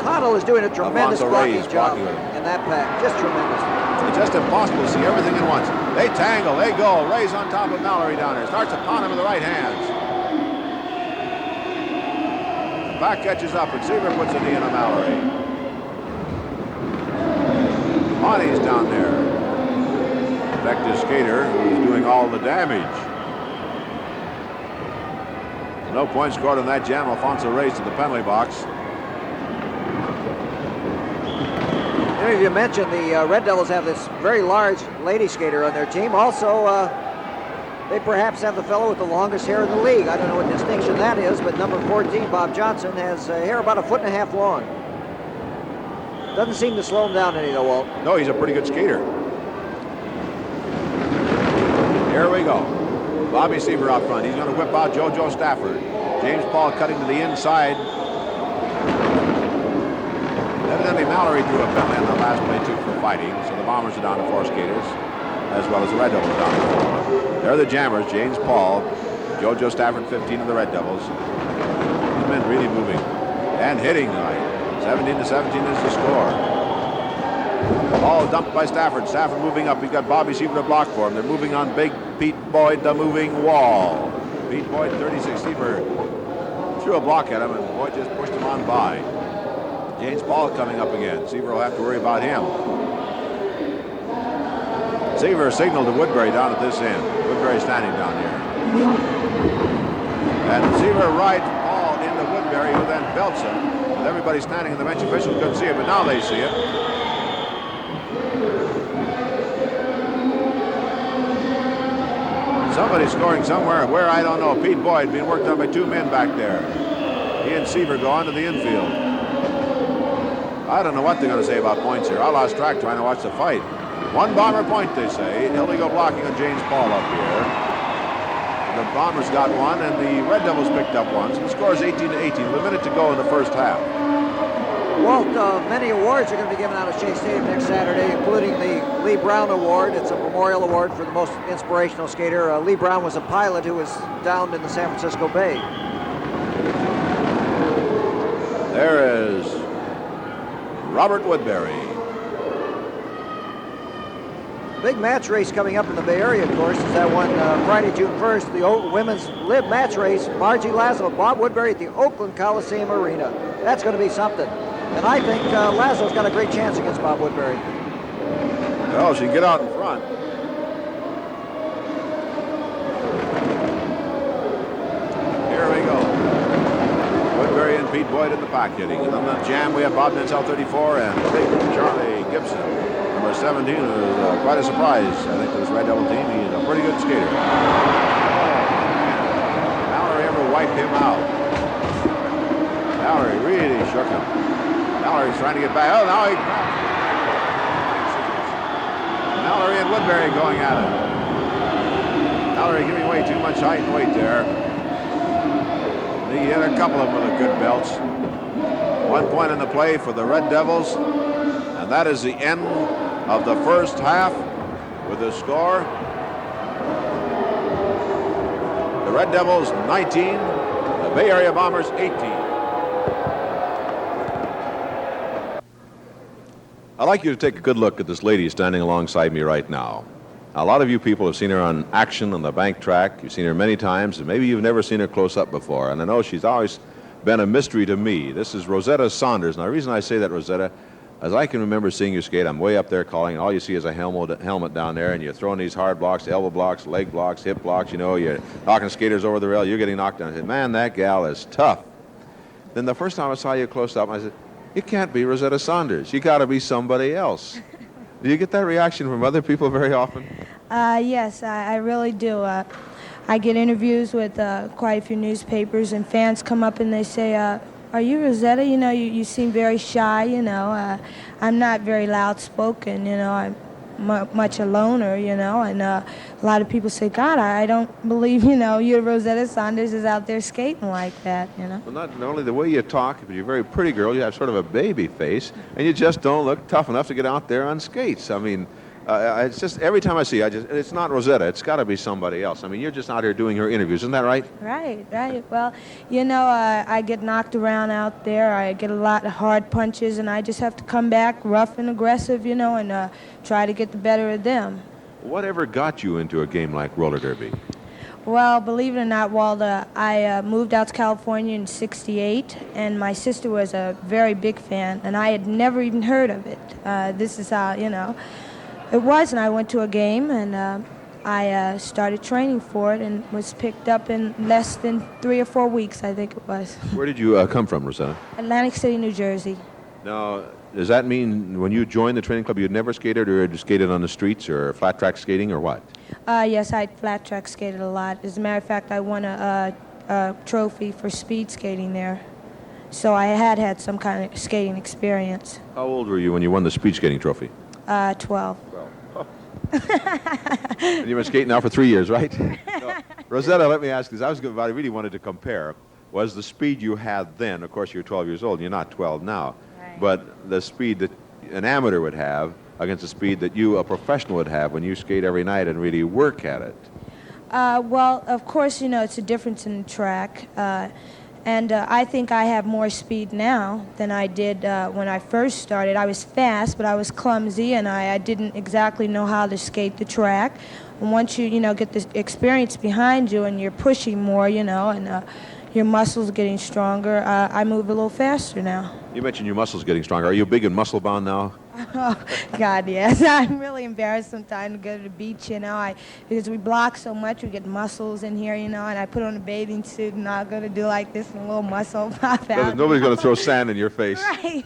Connell is doing a tremendous blocking job in that pack. Just tremendous. It's just impossible to see everything at once. They tangle, they go. Ray's on top of Mallory down there. Starts upon him with the right hands. The back catches up, and Seaver puts a knee on Mallory. Monty's down there. Effective skater who's doing all the damage. No points scored on that jam. Alfonso Reyes to the penalty box. You mentioned the Red Devils have this very large lady skater on their team. Also, they perhaps have the fellow with the longest hair in the league. I don't know what distinction that is, but number 14, Bob Johnson, has hair about 1.5 feet long. Doesn't seem to slow him down any, though, Walt. No, he's a pretty good skater. Here we go. Bobby Seaver out front. He's going to whip out JoJo Stafford. James Paul cutting to the inside. Evidently, Mallory drew a penalty on the last play, too, for fighting. So the Bombers are down to 4 skaters, as well as the Red Devils down to 4. They're the Jammers. James Paul, JoJo Stafford, 15 of the Red Devils. These men really moving and hitting tonight. 17-17 is the score. Ball dumped by Stafford. Stafford moving up. He's got Bobby Seaver to block for him. They're moving on Big Pete Boyd, the moving wall. Pete Boyd, 36. Seaver threw a block at him, and Boyd just pushed him on by. James Paul coming up again. Seaver will have to worry about him. Seaver signaled to Woodbury down at this end. Woodbury standing down here. And Seaver rides Paul into Woodbury, who then belts him. With everybody standing in the bench, officials couldn't see it, but now they see it. Somebody's scoring somewhere. Where, I don't know. Pete Boyd being worked on by 2 men back there. He and Seaver go on to the infield. I don't know what they're going to say about points here. I lost track trying to watch the fight. 1 Bomber point, they say. Illegal blocking on James Paul up here. The Bombers got 1, and the Red Devils picked up 1. So the score is 18-18 with a minute to go in the first half. Walt, many awards are going to be given out at Shea Stadium next Saturday, including the Lee Brown Award. It's a memorial award for the most inspirational skater. Lee Brown was a pilot who was downed in the San Francisco Bay. There is Robert Woodbury. Big match race coming up in the Bay Area, of course, is that one Friday, June 1st, the women's live match race. Margie Laszlo, Bob Woodbury at the Oakland Coliseum Arena. That's going to be something. And I think Laszlo's got a great chance against Bob Woodbury. Well, she can get out in front. Here we go. Woodbury and Pete Boyd in the pack hitting. And on the jam, we have Bob Nensel, 34, and Big Charlie Gibson, number 17, who is quite a surprise, I think, to this Red Devil team. He's a pretty good skater. Mallory ever wiped him out. Mallory really shook him. Mallory's trying to get back. Oh, now he... Mallory and Woodbury going at it. Mallory giving away too much height and weight there. He hit a couple of them with the good belts. 1 point in the play for the Red Devils. And that is the end of the first half with the score. The Red Devils 19, the Bay Area Bombers 18. I'd like you to take a good look at this lady standing alongside me right now. A lot of you people have seen her on action on the bank track. You've seen her many times, and maybe you've never seen her close up before. And I know she's always been a mystery to me. This is Rosetta Saunders. Now, the reason I say that, Rosetta, as I can remember seeing you skate, I'm way up there calling, and all you see is a helmet down there, and you're throwing these hard blocks, elbow blocks, leg blocks, hip blocks. You know, you're knocking skaters over the rail. You're getting knocked down. I said, man, that gal is tough. Then the first time I saw you close up, I said, you can't be Rosetta Saunders. You got to be somebody else. Do you get that reaction from other people very often? Yes, I really do. I get interviews with quite a few newspapers, and fans come up and they say, are you Rosetta? You know, you seem very shy, you know. I'm not very loud-spoken, you know. I'm much a loner, you know, and a lot of people say, God, I don't believe, you know, your Rosetta Saunders is out there skating like that, you know. Well, not only the way you talk, but you're a very pretty girl. You have sort of a baby face, and you just don't look tough enough to get out there on skates. I mean, It's just every time I see, it's not Rosetta. It's got to be somebody else. I mean, you're just out here doing her interviews, isn't that right? Right, right. Well, you know, I get knocked around out there. I get a lot of hard punches, and I just have to come back rough and aggressive, you know, and try to get the better of them. Whatever got you into a game like roller derby? Well, believe it or not, Walter, I moved out to California in '68, and my sister was a very big fan, and I had never even heard of it. This is how, you know, it was, and I went to a game, and I started training for it and was picked up in less than 3 or 4 weeks, I think it was. Where did you come from, Rosetta? Atlantic City, New Jersey. Now, does that mean when you joined the training club, you had never skated or had skated on the streets or flat track skating or what? Yes, I flat track skated a lot. As a matter of fact, I won a trophy for speed skating there. So I had some kind of skating experience. How old were you when you won the speed skating trophy? 12. And you've been skating now for 3 years, right? No. Rosetta, let me ask, because I really wanted to compare, was the speed you had then, of course you're 12 years old, and you're not 12 now, right, but the speed that an amateur would have against the speed that you, a professional, would have when you skate every night and really work at it? Well, of course, you know, it's a difference in the track. And I think I have more speed now than I did when I first started. I was fast, but I was clumsy, and I didn't exactly know how to skate the track. And once you know, get the experience behind you and you're pushing more, you know, and your muscles getting stronger, I move a little faster now. You mentioned your muscles getting stronger. Are you big and muscle bound now? Oh, God, yes. I'm really embarrassed sometimes to go to the beach, you know, because we block so much, we get muscles in here, you know, and I put on a bathing suit and I'm going to do like this and a little muscle pop out. Nobody's going to throw sand in your face. Right.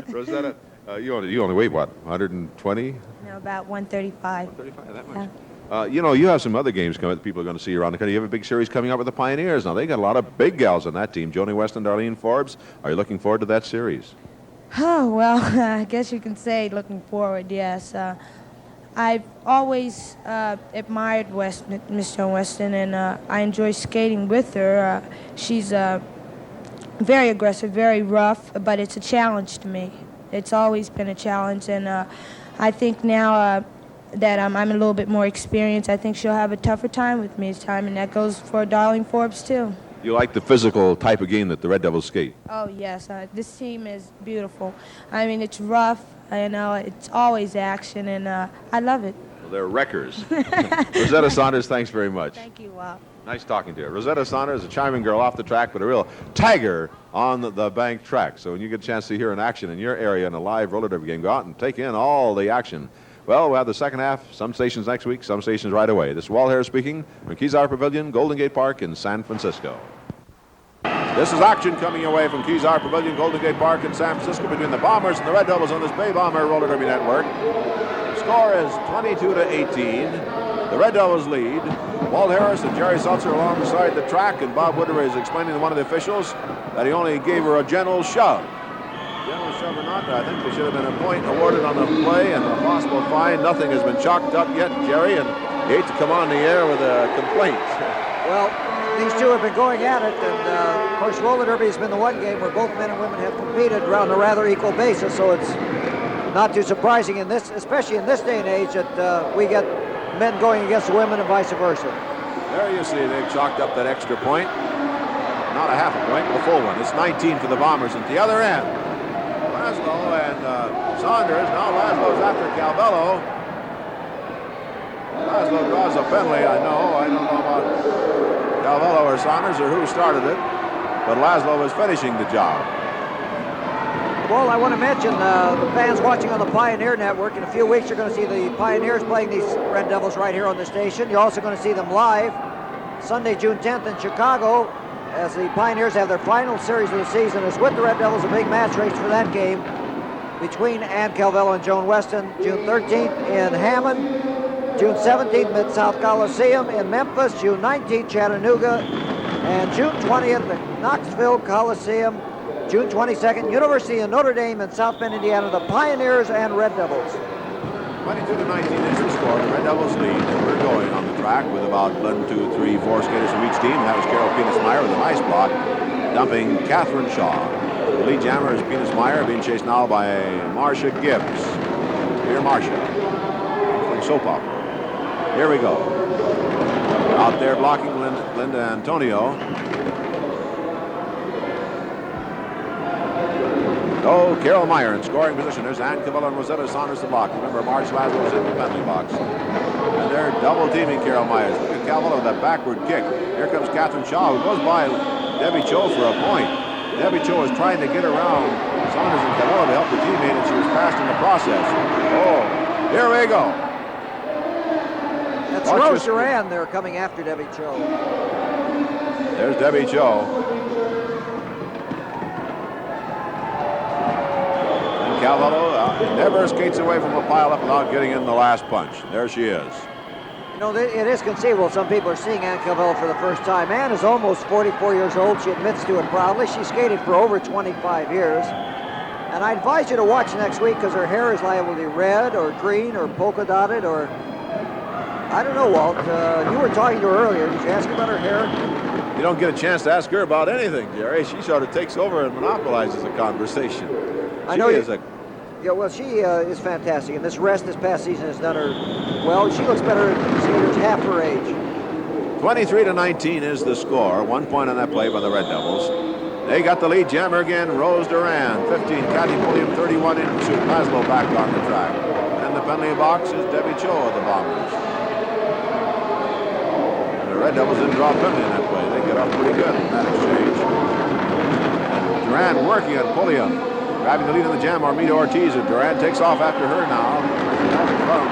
Rosetta, you only weigh, what, 120? No, about 135. 135, that much? Yeah. You know, you have some other games coming that people are going to see around the country. You have a big series coming up with the Pioneers. Now, they got a lot of big gals on that team. Joni West and Darlene Forbes. Are you looking forward to that series? Oh, well, I guess you can say looking forward, yes. I've always admired Miss Joan Weston, and I enjoy skating with her. She's very aggressive, very rough, but it's a challenge to me. It's always been a challenge, and I think now that I'm a little bit more experienced, I think she'll have a tougher time with me this time, and that goes for Darlene Forbes, too. You like the physical type of game that the Red Devils skate? Oh, yes. This team is beautiful. I mean, it's rough, you know, it's always action, and I love it. Well, they're wreckers. Rosetta Saunders, thanks very much. Thank you, Walt. Nice talking to you. Rosetta Saunders, a charming girl off the track, but a real tiger on the bank track. So when you get a chance to hear an action in your area in a live roller derby game, go out and take in all the action. Well, we'll have the second half, some stations next week, some stations right away. This is Walt Harris speaking from Kezar Pavilion, Golden Gate Park in San Francisco. This is action coming away from Kezar Pavilion, Golden Gate Park in San Francisco between the Bombers and the Red Devils on this Bay Bomber Roller Derby Network. The score is 22-18. The Red Devils lead. Walt Harris and Jerry Seltzer alongside the track, and Bob Woodward is explaining to one of the officials that he only gave her a gentle shove. General shove or not, I think there should have been a point awarded on the play and a possible fine. Nothing has been chalked up yet, Jerry, and you hate to come on the air with a complaint. Well, these two have been going at it, and of course roller derby has been the one game where both men and women have competed around a rather equal basis, so it's not too surprising in this, especially in this day and age, that we get men going against the women and vice versa. There you see they've chalked up that extra point. Not a half a point, but a full one. It's 19 for the Bombers at the other end. Laszlo and Saunders. Now Laszlo's after Calvello. Laszlo draws a penalty, I know. I don't know about Calvello or Saunders or who started it, but Laszlo was finishing the job. Well, I want to mention the fans watching on the Pioneer Network. In a few weeks, you're going to see the Pioneers playing these Red Devils right here on the station. You're also going to see them live Sunday, June 10th in Chicago, as the Pioneers have their final series of the season. It's with the Red Devils, a big match race for that game between Ann Calvello and Joan Weston. June 13th in Hammond, June 17th Mid-South Coliseum in Memphis, June 19th Chattanooga, and June 20th at Knoxville Coliseum. June 22nd, University of Notre Dame in South Bend, Indiana, the Pioneers and Red Devils. 22-19 is the score. The Red Devils lead. We're going on the track with about 1, 2, 3, 4 skaters from each team. That was Carol Penis-Meyer with a nice block, dumping Catherine Shaw. The lead jammer is Penis-Meyer, being chased now by Marcia Gibbs. Here, Marcia. soap opera. Here we go. Out there blocking Linda Antonio. Oh, Carol Meyer in scoring position. There's Ann Cavallo and Rosetta Saunders to block. Remember, Marge Laszlo was in the penalty box. And they're double teaming Carol Myers. Look at Cavallo with that backward kick. Here comes Catherine Shaw, who goes by Debbie Cho for a point. Debbie Cho was trying to get around Saunders and Cavallo to help the teammate, and she was passed in the process. Oh, here we go. That's Rose Duran there coming after Debbie Cho. There's Debbie Cho. Cavallo never skates away from a pileup without getting in the last punch. There she is. You know, it is conceivable some people are seeing Ann Cavallo for the first time. Ann is almost 44 years old. She admits to it proudly. She skated for over 25 years. And I advise you to watch next week because her hair is liable to be red or green or polka dotted or... I don't know, Walt. You were talking to her earlier. Did you ask her about her hair? You don't get a chance to ask her about anything, Jerry. She sort of takes over and monopolizes the conversation. I know Yeah, well, she is fantastic, and this rest this past season has done her well. She looks better than skaters half her age. 23-19 is the score. 1 point on that play by the Red Devils. They got the lead jammer again. Rose Duran, 15. Kathy Pulliam, 31 in pursuit. Laszlo back on the track. And the penalty box is Debbie Cho of the Bombers. And the Red Devils didn't draw a penalty in that play. They get off pretty good in that exchange. And Duran working on Pulliam. Grabbing the lead in the jam, Armida Ortiz. And Duran takes off after her now. From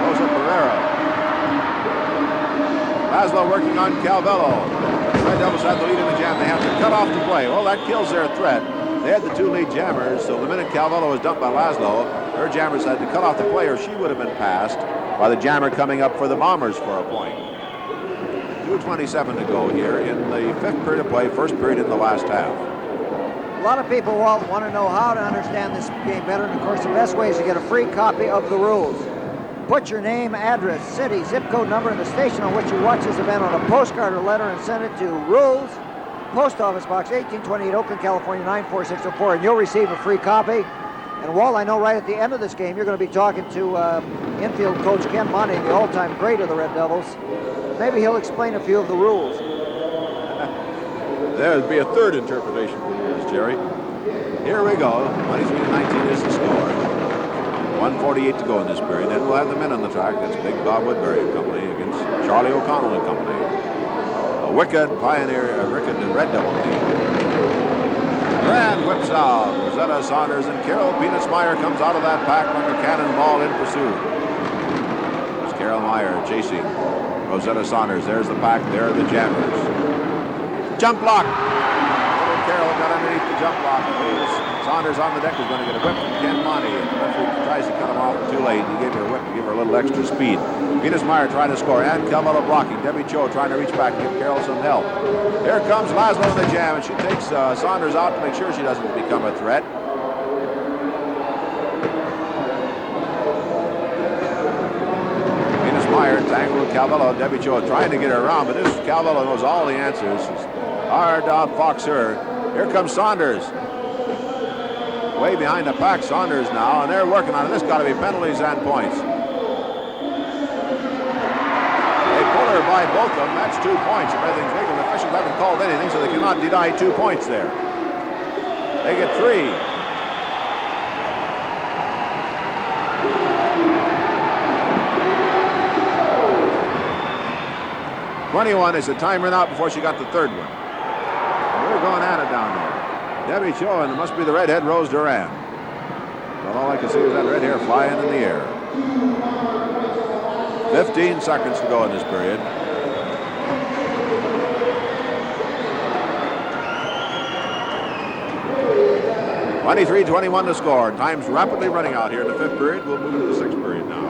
Rosa Pereira. Laszlo working on Calvello. The Red Devils have the lead in the jam. They have to cut off the play. Well, that kills their threat. They had the two lead jammers, so the minute Calvello was dumped by Laszlo, her jammers had to cut off the play, or she would have been passed by the jammer coming up for the Bombers for a point. 2:27 to go here in the fifth period of play, first period in the last half. A lot of people want to know how to understand this game better, and of course the best way is to get a free copy of the rules. Put your name, address, city, zip code number, and the station on which you watch this event on a postcard or letter and send it to Rules, Post Office Box 1828, Oakland, California 94604, and you'll receive a free copy. And Walt, I know right at the end of this game you're going to be talking to infield coach Ken Monty, the all-time great of the Red Devils. Maybe he'll explain a few of the rules. There'd be a third interpretation for yours, Jerry. Here we go. 23-19 is the score. 1:48 to go in this period. Then we'll have the men on the track. That's Big Bob Woodbury and company against Charlie O'Connell and company. A wicked Pioneer, a wicked Red Devil team. Duran whips out. Rosetta Saunders and Carol Peanuts-Meyer comes out of that pack like a cannonball in pursuit. There's Carol Meyer chasing Rosetta Saunders. There's the pack. There are the jammers. Jump block. Little Carol got underneath the jump block. Saunders on the deck is going to get a whip from Ken Monty. And the referee tries to cut him off too late. He gave her a whip to give her a little extra speed. Peanuts-Meyer trying to score. And Calvello blocking. Debbie Cho trying to reach back and give Carol some help. Here comes Laszlo in the jam, and she takes Saunders out to make sure she doesn't become a threat. Peanuts-Meyer tangled with Calvello. Debbie Cho trying to get her around, but this Calvello knows all the answers. She's hard to outfox her. Here comes Saunders. Way behind the pack, Saunders now, and they're working on it. This got to be penalties and points. They pull her by both of them. That's 2 points. If everything's legal, the officials haven't called anything, so they cannot deny 2 points there. They get 3. .21 is the time run out before she got the third one. We're going at it down there. Debbie Cho, and it must be the redhead, Rose Duran. Well, all I can see is that red hair flying in the air. 15 seconds to go in this period. .23-21 to score. Time's rapidly running out here in the fifth period. We'll move into the sixth period now.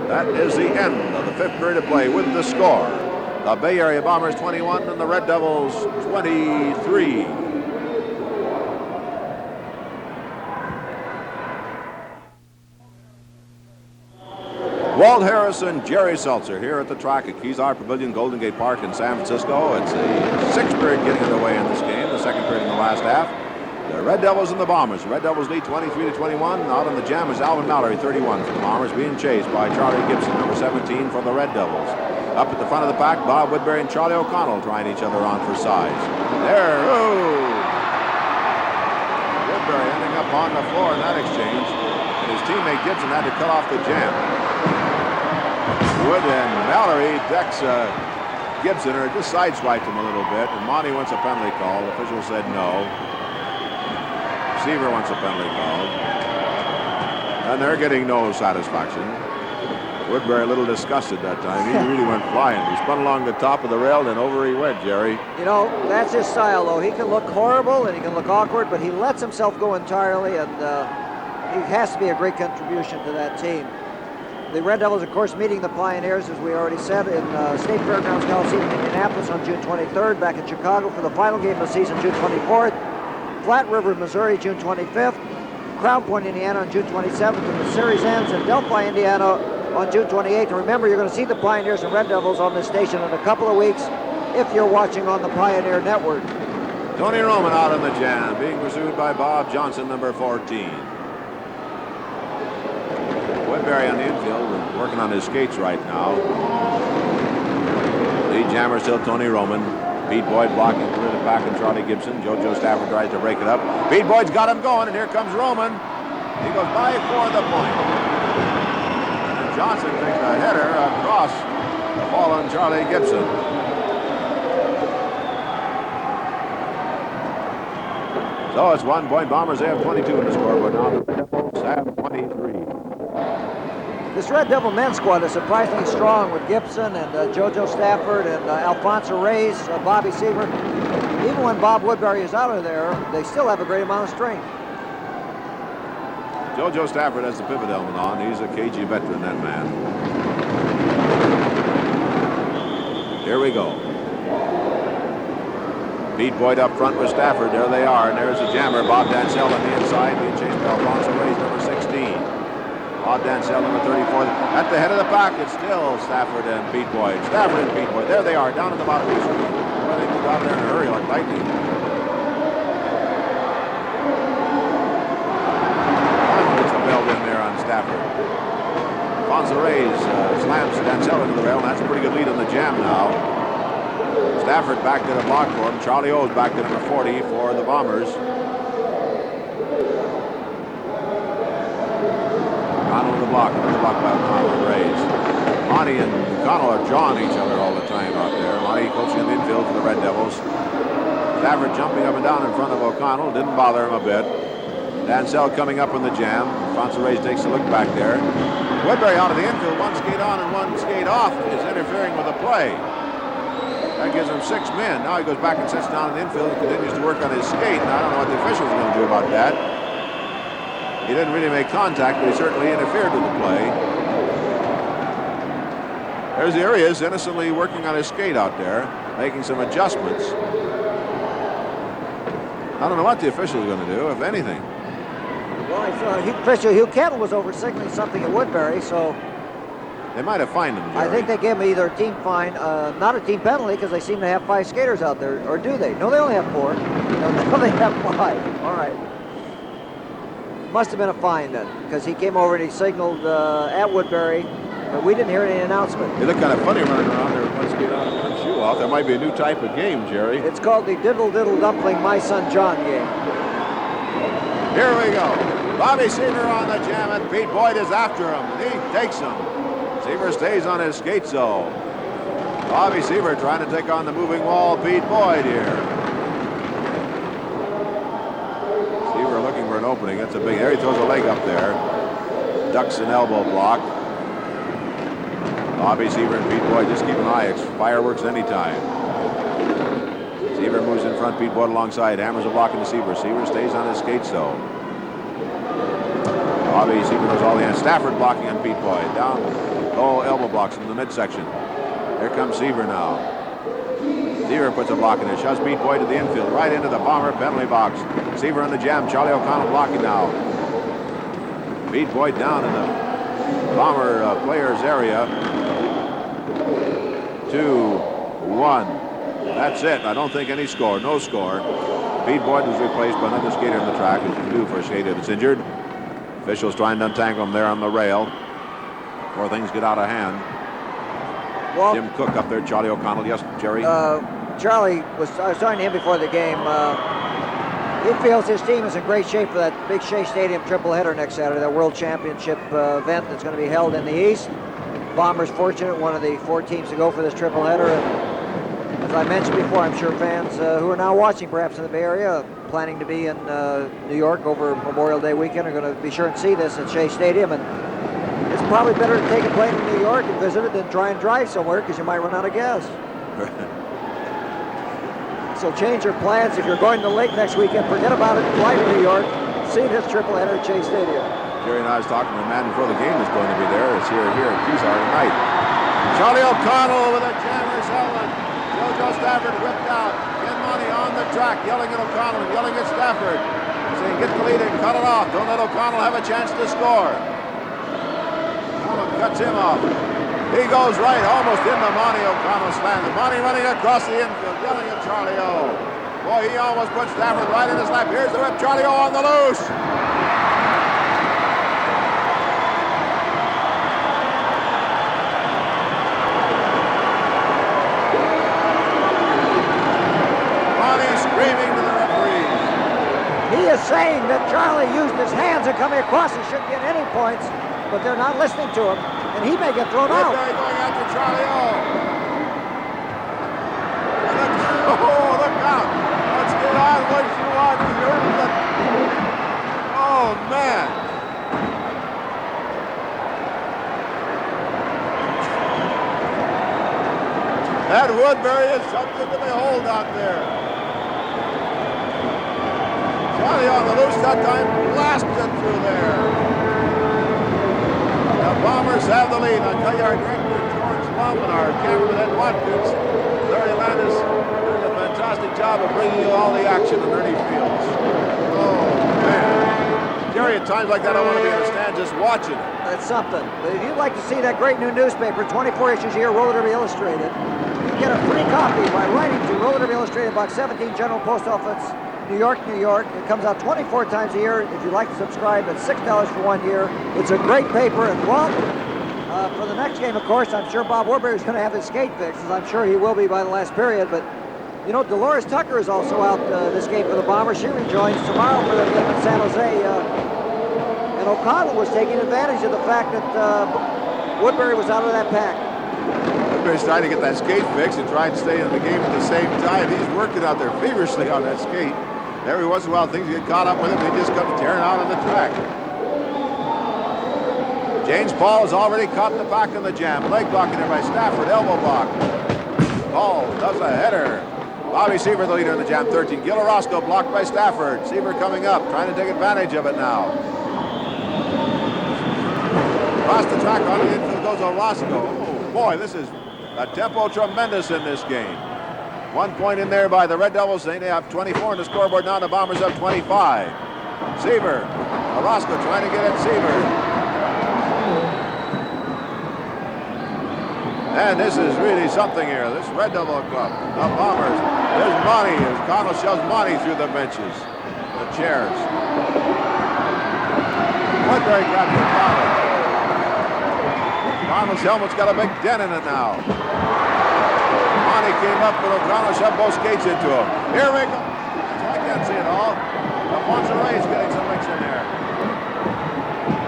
That is the end of the fifth period of play with the score. The Bay Area Bombers 21 and the Red Devils 23. Walt Harrison, Jerry Seltzer here at the track at Kezar Pavilion, Golden Gate Park in San Francisco. It's the sixth period getting underway in this game, the second period in the last half. The Red Devils and the Bombers. The Red Devils lead 23-21. Out on the jam is Alvin Mallory, 31 for the Bombers, being chased by Charlie Gibson, number 17 for the Red Devils. Up at the front of the pack, Bob Woodbury and Charlie O'Connell trying each other on for size. There, Woodbury ending up on the floor in that exchange, and his teammate Gibson had to cut off the jam. Wood and Mallory decks Gibson, or just sideswiped him a little bit, and Monty wants a penalty call. The official said no. Seaver wants a penalty call, and they're getting no satisfaction. Woodbury a little disgusted that time. He really went flying. He spun along the top of the rail, and over he went, Jerry. You know, that's his style, though. He can look horrible and he can look awkward, but he lets himself go entirely, and he has to be a great contribution to that team. The Red Devils, of course, meeting the Pioneers, as we already said, in State Fairgrounds Coliseum in Indianapolis on June 23rd, back in Chicago for the final game of the season, June 24th, Flat River, Missouri, June 25th, Crown Point, Indiana on June 27th, and the series ends in Delphi, Indiana on June 28th. And remember, you're going to see the Pioneers and Red Devils on this station in a couple of weeks if you're watching on the Pioneer Network. Tony Roman out on the jam, being pursued by Bob Johnson, number 14. Woodbury on the infield, working on his skates right now. Lead jammer still Tony Roman. Pete Boyd blocking through the pack and Charlie Gibson. JoJo Stafford tries to break it up. Pete Boyd's got him going, and here comes Roman. He goes by for the point. And Johnson takes a header across the fallen Charlie Gibson. So it's 1 point. Bombers, they have 22 in the scoreboard now. The Red Devils have 23. This Red Devil men's squad is surprisingly strong with Gibson and JoJo Stafford and Alfonso Reyes, Bobby Seaver. Even when Bob Woodbury is out of there, they still have a great amount of strength. JoJo Stafford has the pivot helmet on. He's a cagey veteran, that man. Here we go. Pete Boyd up front with Stafford. There they are, and there's the jammer, Bob Dansell on the inside, being chased by Alfonso Reyes, number 16. Bob Dansell, number 34. At the head of the pack, it's still Stafford and Pete Boyd. Stafford and Pete Boyd. There they are, down at the bottom of the screen. Well, they moved out of there in a hurry like lightning. Gets the belt in there on Stafford. Alfonso Reyes slams Dansell into the rail, and that's a pretty good lead on the jam now. Stafford back to the block for him. Charlie O's back to number 40 for the Bombers. O'Connell to the block by O'Connell and Reyes. Monty and O'Connell are jawing each other all the time out there. Monty coaching in the infield for the Red Devils. Stafford jumping up and down in front of O'Connell. Didn't bother him a bit. Dansell coming up on the jam. Alfonso Reyes takes a look back there. Woodbury out of the infield. One skate on and one skate off is interfering with the play. That gives him 6 men. Now he goes back and sits down in the infield and continues to work on his skate. And I don't know what the officials are going to do about that. He didn't really make contact, but he certainly interfered with the play. There he is, innocently working on his skate out there, making some adjustments. I don't know what the officials are going to do, if anything. Well, official Hugh Kettle was over signaling something at Woodbury, so they might have fined him, Jerry. I think they gave him either a team fine, not a team penalty, because they seem to have 5 skaters out there, or do they? No, they only have 4. No, they have 5. All right. Must have been a fine then, because he came over and he signaled at Woodbury, but we didn't hear any announcement. They look kind of funny running around there with one skate on and one shoe off. There might be a new type of game, Jerry. It's called the Diddle Diddle Dumpling My Son John game. Here we go. Bobby Seaver on the jam, and Pete Boyd is after him. He takes him. Seaver stays on his skate zone. Bobby Seaver trying to take on the moving wall, Pete Boyd here. Seaver looking for an opening. That's a big, there he throws a leg up there. Ducks an elbow block. Bobby Seaver and Pete Boyd, just keep an eye. It's fireworks anytime. Seaver moves in front, Pete Boyd alongside. Hammers a block into Seaver. Seaver stays on his skate zone. Bobby Seaver knows all the hands. Stafford blocking on Pete Boyd. Down low elbow blocks in the midsection. Here comes Seaver now. Seaver puts a block in there. Shoves Pete Boyd to the infield. Right into the Bomber penalty box. Seaver on the jam. Charlie O'Connell blocking now. Pete Boyd down in the Bomber players area. 2-1. That's it. I don't think any score. No score. Pete Boyd was replaced by another skater on the track, as you do for a skater that's injured. Officials trying to untangle him there on the rail before things get out of hand. Well, Jim Cook up there, Charlie O'Connell. Yes, Jerry? Charlie, I was talking to him before the game. He feels his team is in great shape for that big Shea Stadium triple-header next Saturday, that World Championship event that's going to be held in the East. Bombers fortunate, one of the 4 teams to go for this triple-header. And as I mentioned before, I'm sure fans who are now watching perhaps in the Bay Area, planning to be in New York over Memorial Day weekend, are going to be sure and see this at Shea Stadium. And it's probably better to take a plane to New York and visit it than try and drive somewhere, because you might run out of gas. So change your plans. If you're going to the lake next weekend, forget about it. Fly to New York. See this triple-header at Shea Stadium. Jerry and I was talking to a man before the game is going to be there. It's here at Kezar tonight. Charlie O'Connell with a jammer Sullivan. JoJo Stafford whipped out. Ken Monty on the track, yelling at O'Connell and yelling at Stafford, saying, get the lead and cut it off. Don't let O'Connell have a chance to score. O'Connell cuts him off. He goes right, almost into Monty. O'Connell slams it. Monty running across the infield, yelling at Charlie O. Boy, he almost put Stafford right in his lap. Here's the whip. Charlie O on the loose. Monty screaming to the referees. He is saying that Charlie used his hands and coming across. He shouldn't get any points, but they're not listening to him, and he may get thrown out. Woodbury going after Charlie O. Oh, look out. Let's get on what you want. Oh, man. That Woodbury is something to behold out there. Charlie on the loose that time, blasted through there. The Bombers have the lead. I'll tell you, our director, George Lum, and our cameraman, Ed Watkins, Larry Landis, doing a fantastic job of bringing you all the action in Ernie Fields. Oh, man. Jerry, at times like that, I want to be in the stand just watching it. That's something. But if you'd like to see that great new newspaper, 24 issues a year, Roller Derby Illustrated, you can get a free copy by writing to Roller Derby Illustrated, Box 17, General Post Office, New York, New York. It comes out 24 times a year. If you'd like to subscribe, it's $6 for 1 year. It's a great paper. And well, for the next game, of course, I'm sure Bob Woodbury is going to have his skate fixed, as I'm sure he will be by the last period. But, you know, Dolores Tucker is also out this game for the Bombers. She rejoins tomorrow for the game in San Jose. And O'Connell was taking advantage of the fact that Woodbury was out of that pack. Woodbury's trying to get that skate fixed and try and stay in the game at the same time. He's working out there feverishly on that skate. Every once in a while, things get caught up with him. He just comes tearing out on the track. James Paul has already caught the back in the jam. Leg blocking there by Stafford. Elbow block. Paul does a header. Bobby Seaver, the leader in the jam, 13. Gil Orozco blocked by Stafford. Seaver coming up, trying to take advantage of it now. Across the track on the infield goes Orozco. Oh, boy, this is a tempo tremendous in this game. 1 point in there by the Red Devils. They have 24 on the scoreboard now. The Bombers up 25. Seaver. Orozco trying to get at Seaver. And this is really something here. This Red Devil Club. The Bombers. There's Monty as Connell shoves Monty through the benches. The chairs. Woodbury grabs the Connell. Connell's helmet's got a big dent in it now. Monty came up, but O'Connell shoved both skates into him. Here we go. I can't see it all. Alfonso Rey's getting some licks in there.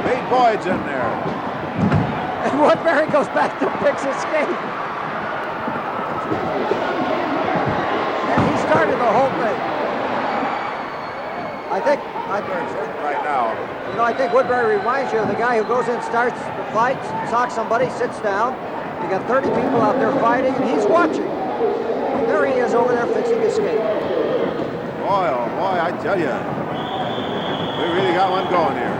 Pete Boyd's in there. And Woodbury goes back to fix his skate. And he started the whole thing. I think right now. You know, I think Woodbury reminds you of the guy who goes in, starts the fight, socks somebody, sits down. You got 30 people out there fighting, and he's watching. And there he is over there fixing his skate. Boy, oh boy, I tell you, we really got one going here.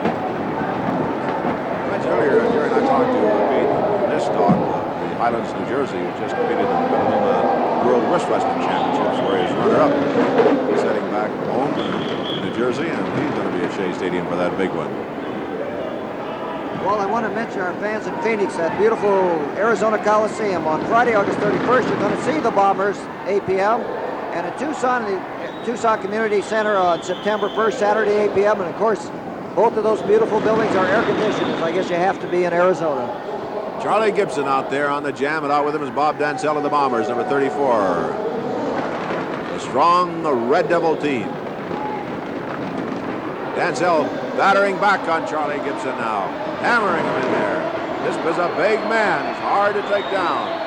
I mentioned earlier, Jerry and I talked to Pete, this dog, the Highlands, New Jersey, who just competed in the World Wrist Wrestling Championships, where he's runner-up. He's heading back home to New Jersey, and he's going to be at Shea Stadium for that big one. Well, I want to mention our fans in Phoenix at beautiful Arizona Coliseum. On Friday, August 31st, you're going to see the Bombers, 8 p.m. And in Tucson Tucson Community Center on September 1st, Saturday, 8 p.m. And of course, both of those beautiful buildings are air conditioned, as I guess you have to be in Arizona. Charlie Gibson out there on the jam, and out with him is Bob Dansell of the Bombers, number 34. The strong Red Devil team. Dansell battering back on Charlie Gibson now, hammering him in there. This is a big man. He's hard to take down.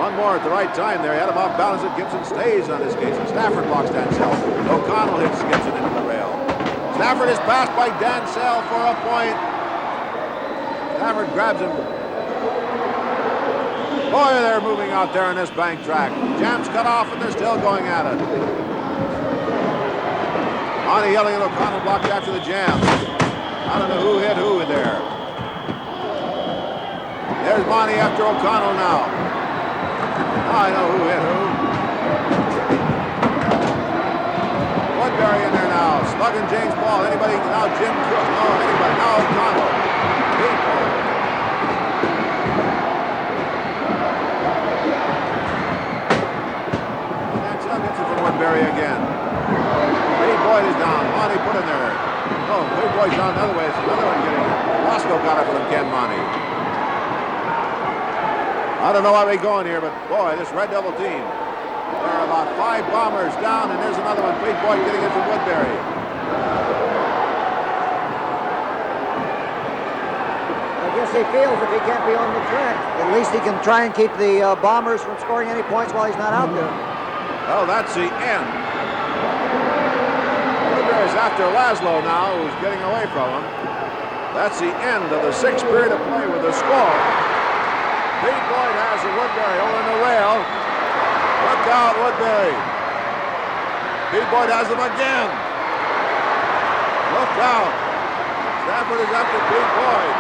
One more at the right time there. He had him off balance, and Gibson stays on his case. And Stafford blocks Dansell. O'Connell hits Gibson into the rail. Stafford is passed by Dansell for a point. Stafford grabs him. Boy, they're moving out there on this bank track. Jam's cut off, and they're still going at it. Monty yelling at O'Connell, blocked after the jam. I don't know who hit who there. There's Monty after O'Connell now. I know who hit who. Woodbury in there now. Slugging James Ball. Anybody? Now Jim Cook. No, anybody. Now O'Connell. Dansell gets it from Woodbury again. Pete Boyd is down. Monty put in there. Oh, Pete Boyd's down the other way. It's another one getting it. Roscoe got it from Ken Monty. I don't know how we're going here, but boy, this Red Devil team. There are about 5 Bombers down, and there's another one. Pete Boyd getting it from Woodbury. I guess he feels if he can't be on the track, at least he can try and keep the Bombers from scoring any points while he's not out there. Well, that's the end. Woodbury's after Laszlo now, who's getting away from him. That's the end of the 6th period of play with a score. Pete Boyd has a Woodbury over in the rail. Look out, Woodbury. Pete Boyd has him again. Look out. Stafford is after Pete Boyd.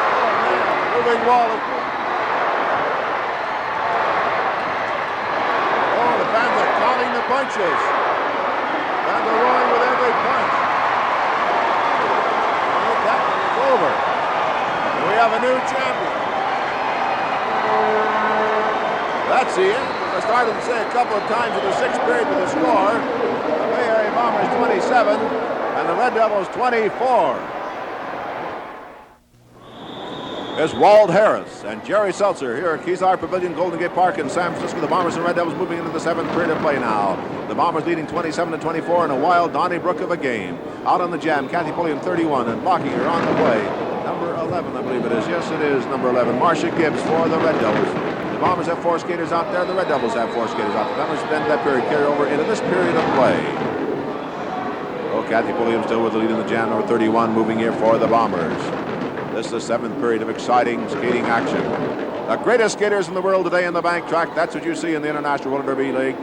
Oh, man. Moving wall. Oh, the fans are counting the punches. Fans are rolling with every punch. I think that one is over. And we have a new champion. That's the end. As I started to say a couple of times in the 6th period with the score. The Bay Area Bombers 27 and the Red Devils 24. It's Wald Harris and Jerry Seltzer here at Kezar Pavilion, Golden Gate Park in San Francisco. The Bombers and Red Devils moving into the 7th period of play now. The Bombers leading 27-24 in a wild Donnybrook of a game. Out on the jam, Kathy Pulliam 31 and blocking her on the play. Number 11, I believe it is. Yes, it is number 11. Marcia Gibbs for the Red Devils. The Bombers have 4 skaters out there. The Red Devils have 4 skaters out there. The Bombers spend that period carry over into this period of play. Oh, Kathy Pulliam still with the lead in the jam. Number 31 moving here for the Bombers. This is the 7th period of exciting skating action. The greatest skaters in the world today in the bank track. That's what you see in the International Roller Derby League.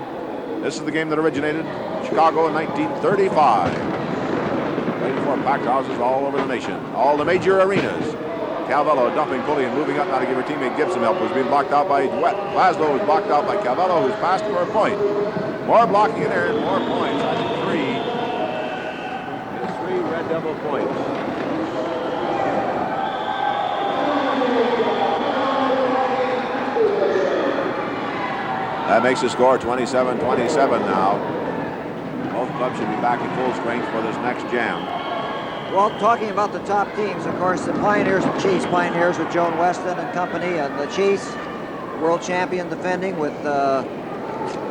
This is the game that originated in Chicago in 1935. Waiting for packed houses all over the nation. All the major arenas. Calvello dumping Pulliam, moving up now to give her teammate Gibbs some help. Who's being blocked out by Laszlo, who's blocked out by Calvello, who's passed for a point. More blocking in there and more points. I think 3 Red Devil points. That makes the score 27-27 now. Both clubs should be back in full strength for this next jam. Well, talking about the top teams, of course, the Pioneers and Chiefs. Pioneers with Joan Weston and company, and the Chiefs, world champion defending with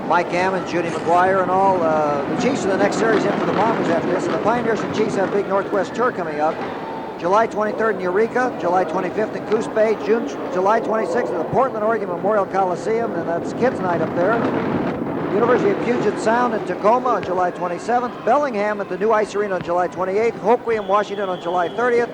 Mike Hammond, Judy McGuire, and all. The Chiefs are the next series in for the Bombers after this. And the Pioneers and Chiefs have a big Northwest tour coming up. July 23rd in Eureka, July 25th in Coos Bay, July 26th at the Portland, Oregon Memorial Coliseum, and that's Kids Night up there. University of Puget Sound in Tacoma on July 27th, Bellingham at the new Ice Arena on July 28th, Hoquiam, Washington on July 30th,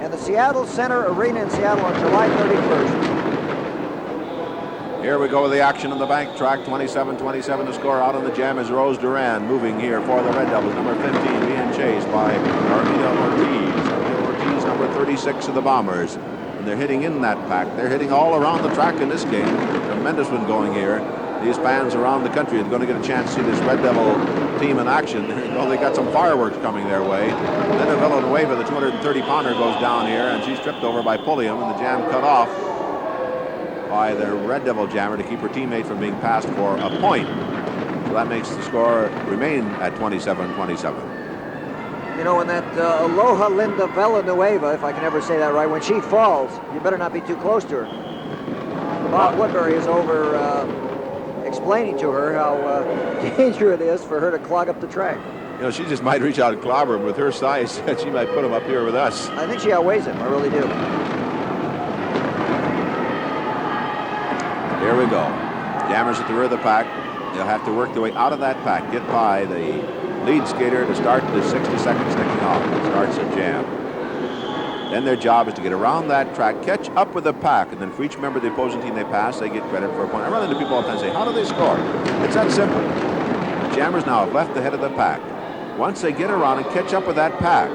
and the Seattle Center Arena in Seattle on July 31st. Here we go with the action on the bank track. 27-27 to score. Out on the jam is Rose Duran moving here for the Red Devils. Number 15 being chased by Armida Ortiz. Ortiz, number 36 of the Bombers. And they're hitting in that pack. They're hitting all around the track in this game. Tremendous one going here. These fans around the country are going to get a chance to see this Red Devil team in action. Well, they got some fireworks coming their way. Then a Villanueva, the 230-pounder, goes down here, and she's tripped over by Pulliam, and the jam cut off by the Red Devil jammer to keep her teammate from being passed for a point. So that makes the score remain at 27-27. You know, when that Aloha Linda Villanueva, if I can ever say that right, when she falls, you better not be too close to her. Bob Woodbury is over explaining to her how dangerous it is for her to clog up the track. You know, she just might reach out and clobber him with her size. She might put him up here with us. I think she outweighs him. I really do. Here we go. Jammers at the rear of the pack. They'll have to work their way out of that pack, get by the lead skater to start the 60 seconds ticking off. It starts a jam. Then their job is to get around that track, catch up with the pack, and then for each member of the opposing team they pass, they get credit for a point. I run into people all the time and say, how do they score? It's that simple. The Jammers now have left the head of the pack. Once they get around and catch up with that pack,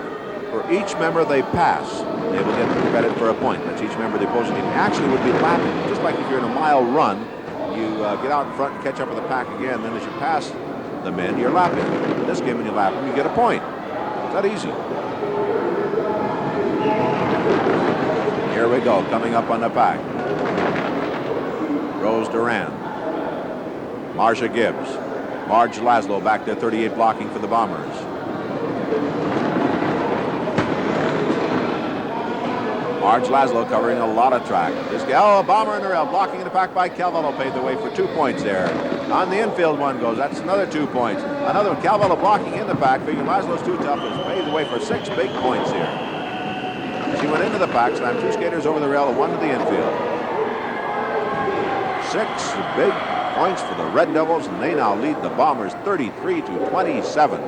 for each member they pass, they will get credit for a point. That's each member of the opposing team actually would be lapping. Just like if you're in a mile run, you get out in front and catch up with the pack again, then as you pass the men, you're lapping. In this game, when you lap them, you get a point. It's that easy. Here we go, coming up on the pack. Rose Duran. Marcia Gibbs. Marge Laszlo back there, 38 blocking for the Bombers. Marge Laszlo covering a lot of track. This guy, Bomber in the rail, blocking in the pack by Calvello, paved the way for 2 points there. On the infield one goes, that's another 2 points. Another one, Calvello blocking in the pack, figuring Laszlo's too tough, has paved the way for 6 big points here. She went into the pack, slammed 2 skaters over the rail and 1 to the infield. 6 big points for the Red Devils, and they now lead the Bombers 33-27.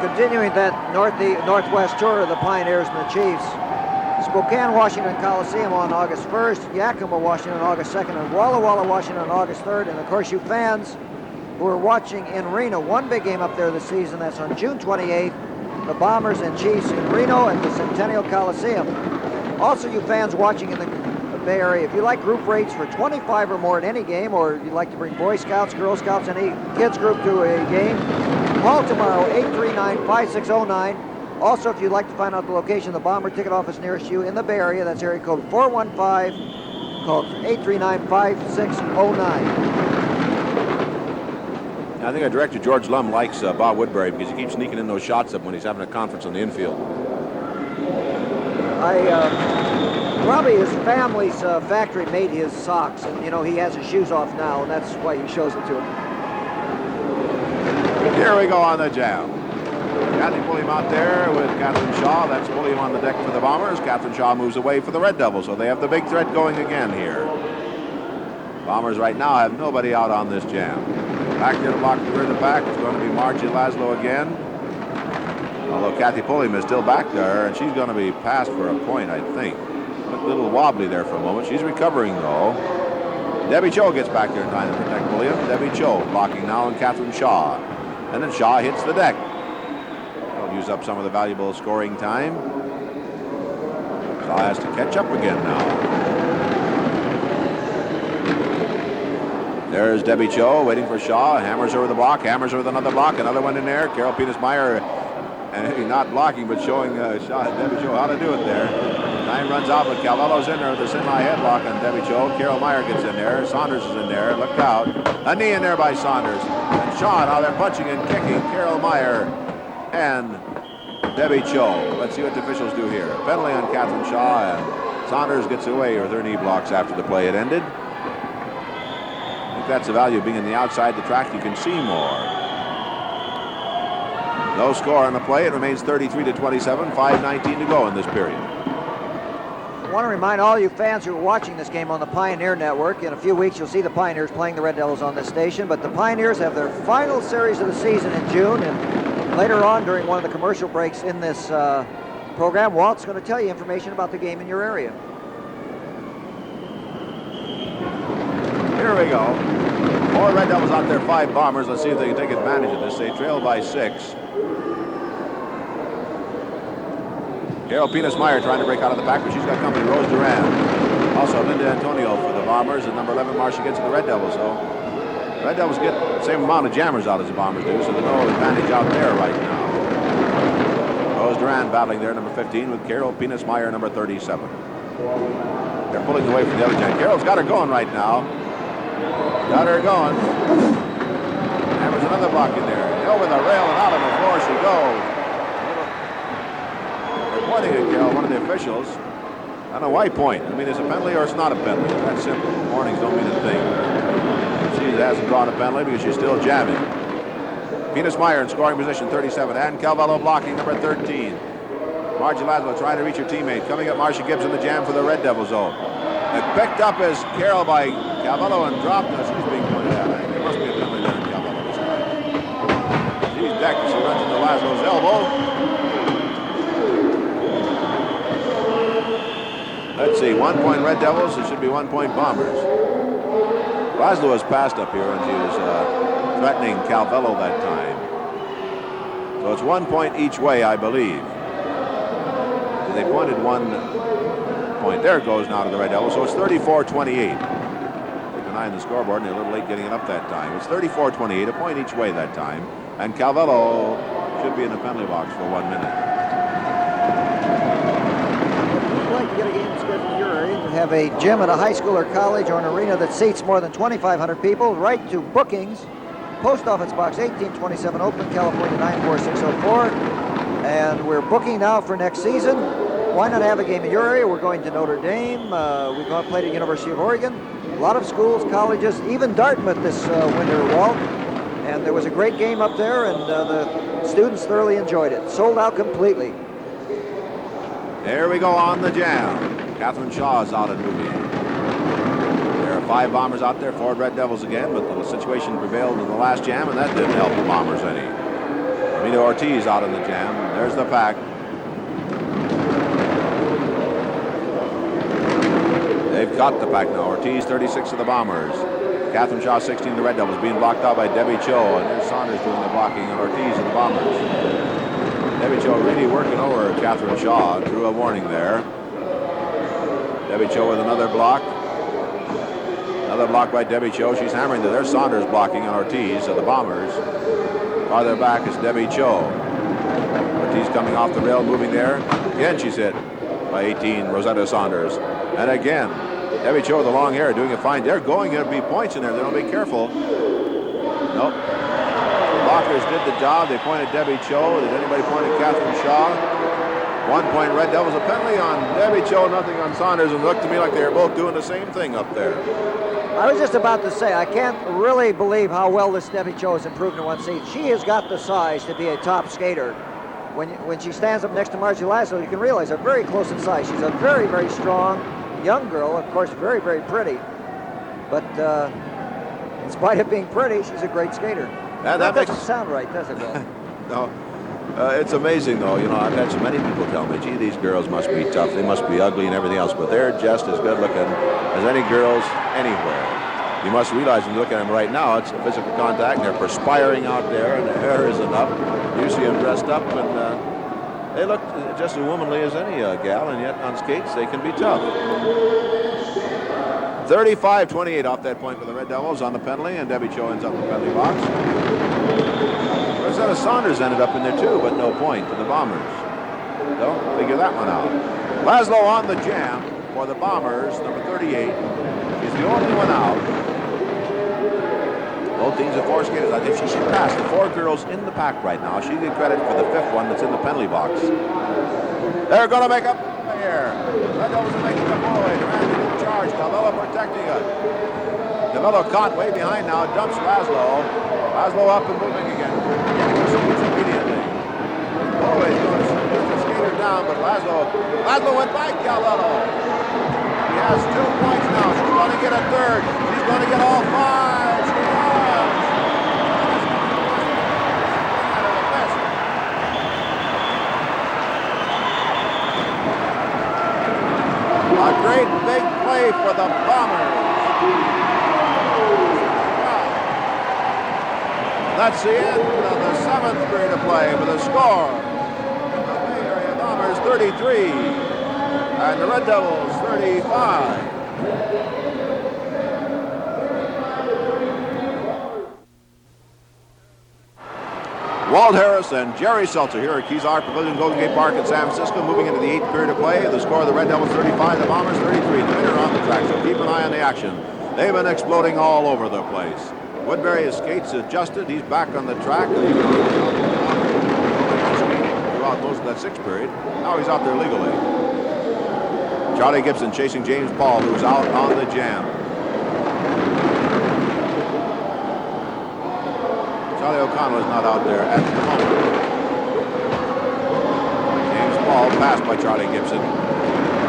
Continuing that northwest tour of the Pioneers and the Chiefs, Spokane, Washington Coliseum on August 1st, Yakima, Washington on August 2nd, and Walla Walla, Washington on August 3rd. And of course, you fans who are watching in Reno, one big game up there this season, that's on June 28th, the Bombers and Chiefs in Reno at the Centennial Coliseum. Also, you fans watching in the Bay Area, if you like group rates for 25 or more in any game, or you'd like to bring Boy Scouts, Girl Scouts, any kids group to a game, call tomorrow, 839-5609. Also, if you'd like to find out the location of the Bomber ticket office nearest you in the Bay Area, that's area code 415, call 839-5609. I think our director, George Lum, likes Bob Woodbury because he keeps sneaking in those shots up when he's having a conference on the infield. Probably his family's factory made his socks, and you know he has his shoes off now, and that's why he shows it to him. Here we go on the jam. Kathy Pulliam out there with Catherine Shaw. That's Pulliam on the deck for the Bombers. Catherine Shaw moves away for the Red Devils, so they have the big threat going again here. Bombers right now have nobody out on this jam. Back there to block the rear of the pack. It's going to be Margie Laszlo again. Although Kathy Pulliam is still back there, and she's going to be passed for a point, I think. Looked a little wobbly there for a moment. She's recovering, though. Debbie Cho gets back there in time to protect Pulliam. Debbie Cho blocking now on Catherine Shaw. And then Shaw hits the deck. That'll use up some of the valuable scoring time. Shaw has to catch up again now. There's Debbie Cho waiting for Shaw. Hammers over the block. Hammers over another block. Another one in there. Carol Penis-Meyer, and not blocking, but showing Shaw and Debbie Cho how to do it there. Time runs out, but Calvello's in there with a semi-headlock on Debbie Cho. Carol Meyer gets in there. Saunders is in there. Look out. A knee in there by Saunders. And Shaw, now they're punching and kicking Carol Meyer and Debbie Cho. Let's see what the officials do here. Penalty on Catherine Shaw, and Saunders gets away with her knee blocks after the play had ended. I think that's the value of being on the outside the track. You can see more. No score on the play. It remains 33-27, 5:19 to go in this period. I want to remind all you fans who are watching this game on the Pioneer Network, in a few weeks you'll see the Pioneers playing the Red Devils on this station, but the Pioneers have their final series of the season in June, and later on during one of the commercial breaks in this program, Walt's going to tell you information about the game in your area. Here we go. 4 Red Devils out there, 5 Bombers. Let's see if they can take advantage of this. They trail by 6. Carol Penis-Meyer trying to break out of the pack, but she's got company. Rose Duran. Also Linda Antonio for the Bombers, and number 11 Marcia gets to the Red Devils. So the Red Devils get the same amount of jammers out as the Bombers do, so there's no advantage out there right now. Rose Duran battling there, number 15, with Carol Penis-Meyer, number 37. They're pulling away from the other jam. Carroll's got her going right now. Got her going. And there's another block in there. Over the rail and out on the floor she goes. They're pointing at Carroll, one of the officials. I don't know why point. I mean, it's a penalty or it's not a penalty. That's simple. Warnings don't mean a thing. She hasn't drawn a penalty because she's still jamming. Venus Meyer in scoring position 37. And Calvello blocking number 13. Margie Laszlo trying to reach her teammate. Coming up, Marcia Gibbs in the jam for the Red Devil zone. It picked up as Carroll by Calvello and dropped. Now she's being pointed at. I think there must be a penalty there in Calvello this time. She's decked as she runs into Laszlo's elbow. Let's see, 1 point Red Devils. It should be 1 point Bombers. Laszlo has passed up here and she was threatening Calvello that time. So it's 1 point each way, I believe. They pointed 1 point. There it goes now to the Red Devils. So it's 34-28. They're denying the scoreboard and they're a little late getting it up that time. It's 34-28, a point each way that time. And Calvello should be in the penalty box for 1 minute. If you'd like to get a game scheduled in your area, to have a gym at a high school or college or an arena that seats more than 2,500 people, write to bookings, Post Office Box 1827, Oakland, California 94604. And we're booking now for next season. Why not have a game in your area? We're going to Notre Dame. We've gone played at University of Oregon. A lot of schools, colleges, even Dartmouth this winter, Walt. And there was a great game up there, and the students thoroughly enjoyed it. Sold out completely. There we go on the jam. Catherine Shaw is out and moving. There are 5 Bombers out there, 4 Red Devils again, but the situation prevailed in the last jam, and that didn't help the Bombers any. Vito Ortiz out in the jam. There's the pack. They've got the pack now. Ortiz, 36 of the Bombers. Catherine Shaw, 16 of the Red Devils, being blocked out by Debbie Cho. And there's Saunders doing the blocking on Ortiz and the Bombers. Debbie Cho really working over Catherine Shaw. Drew a warning there. Debbie Cho with another block. Another block by Debbie Cho. She's hammering there. There's Saunders blocking on Ortiz of the Bombers. Farther back is Debbie Cho. Ortiz coming off the rail, moving there. Again, she's hit by 18, Rosetta Saunders. And again, Debbie Cho with the long hair doing a fine. They're going to be points in there. They don't be careful. Nope. The blockers did the job. They pointed Debbie Cho. Did anybody point at Catherine Shaw? 1 point Red Devils. A penalty on Debbie Cho, nothing on Saunders. And it looked to me like they were both doing the same thing up there. I was just about to say, I can't really believe how well this Debbie Cho has improved in one season. She has got the size to be a top skater. When she stands up next to Margie Laszlo, you can realize they're very close in size. She's a very, very strong young girl, of course, very, very pretty. But in spite of being pretty, she's a great skater. That doesn't sound right, does it, Bill? No. It's amazing, though. You know, I've had so many people tell me, gee, these girls must be tough. They must be ugly and everything else, but they're just as good looking as any girls anywhere. You must realize when you look at them right now, it's a physical contact, and they're perspiring out there, and their hair isn't up. You see them dressed up, and they look just as womanly as any gal, and yet on skates, they can be tough. 35-28 off that point for the Red Devils on the penalty, and Debbie Cho ends up in the penalty box. Rosetta Saunders ended up in there too, but no point to the Bombers. Don't figure that one out. Laszlo on the jam for the Bombers, number 38. He's the only one out. Both teams have 4 skaters. I think she should pass the 4 girls in the pack right now. She get credit for the 5th one that's in the penalty box. They're going to make up here. Red Devils are making up away. Durant in charge. Calvello protecting it. Calvello caught way behind now. Dumps Laszlo. Laszlo up and moving again. Immediately. Always going to put the skater down, but Laszlo went by Calvello. He has 2 points now. She's going to get a 3rd. She's going to get all 5. She does. A great big play for the Bombers. That's the end of the 7th period of play with a score. The Bay Area Bombers 33 and the Red Devils 35. Walt Harris and Jerry Seltzer here at Kezar Pavilion, Golden Gate Park in San Francisco, moving into the 8th period of play. The score of the Red Devils 35, the Bombers 33. The winner on the track, so keep an eye on the action. They've been exploding all over the place. Woodbury, his skates adjusted. He's back on the track. Throughout most of that 6th period. Now he's out there legally. Charlie Gibson chasing James Paul, who's out on the jam. Charlie O'Connell is not out there at the moment. James Paul passed by Charlie Gibson.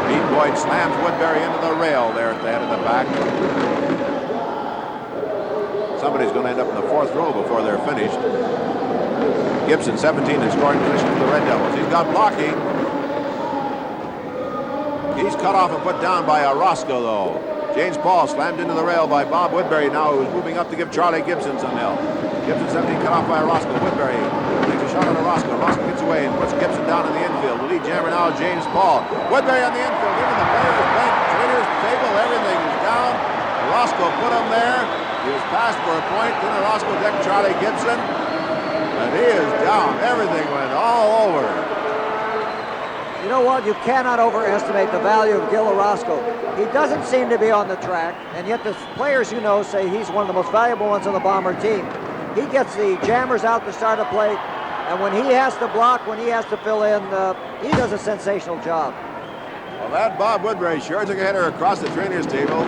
Pete Boyd slams Woodbury into the rail there at the head of the back. Somebody's going to end up in the 4th row before they're finished. Gibson, 17 in scoring position for the Red Devils. He's got blocking. He's cut off and put down by Orozco, though. James Paul slammed into the rail by Bob Woodbury now, who's moving up to give Charlie Gibson some help. Gibson, 17, cut off by Orozco. Woodbury takes a shot on Orozco. Orozco gets away and puts Gibson down in the infield. The lead jammer now, James Paul. Woodbury on the infield, into the players' bench, trainers' table, everything is down. Orozco put him there. He was passed for a point. Then Orozco decked Charlie Gibson. And he is down. Everything went all over. You know what? You cannot overestimate the value of Gil Orozco. He doesn't seem to be on the track, and yet the players you know say he's one of the most valuable ones on the Bomber team. He gets the jammers out to start a play, and when he has to block, when he has to fill in, he does a sensational job. Well, that Bob Woodbury sure took a header across the trainer's table.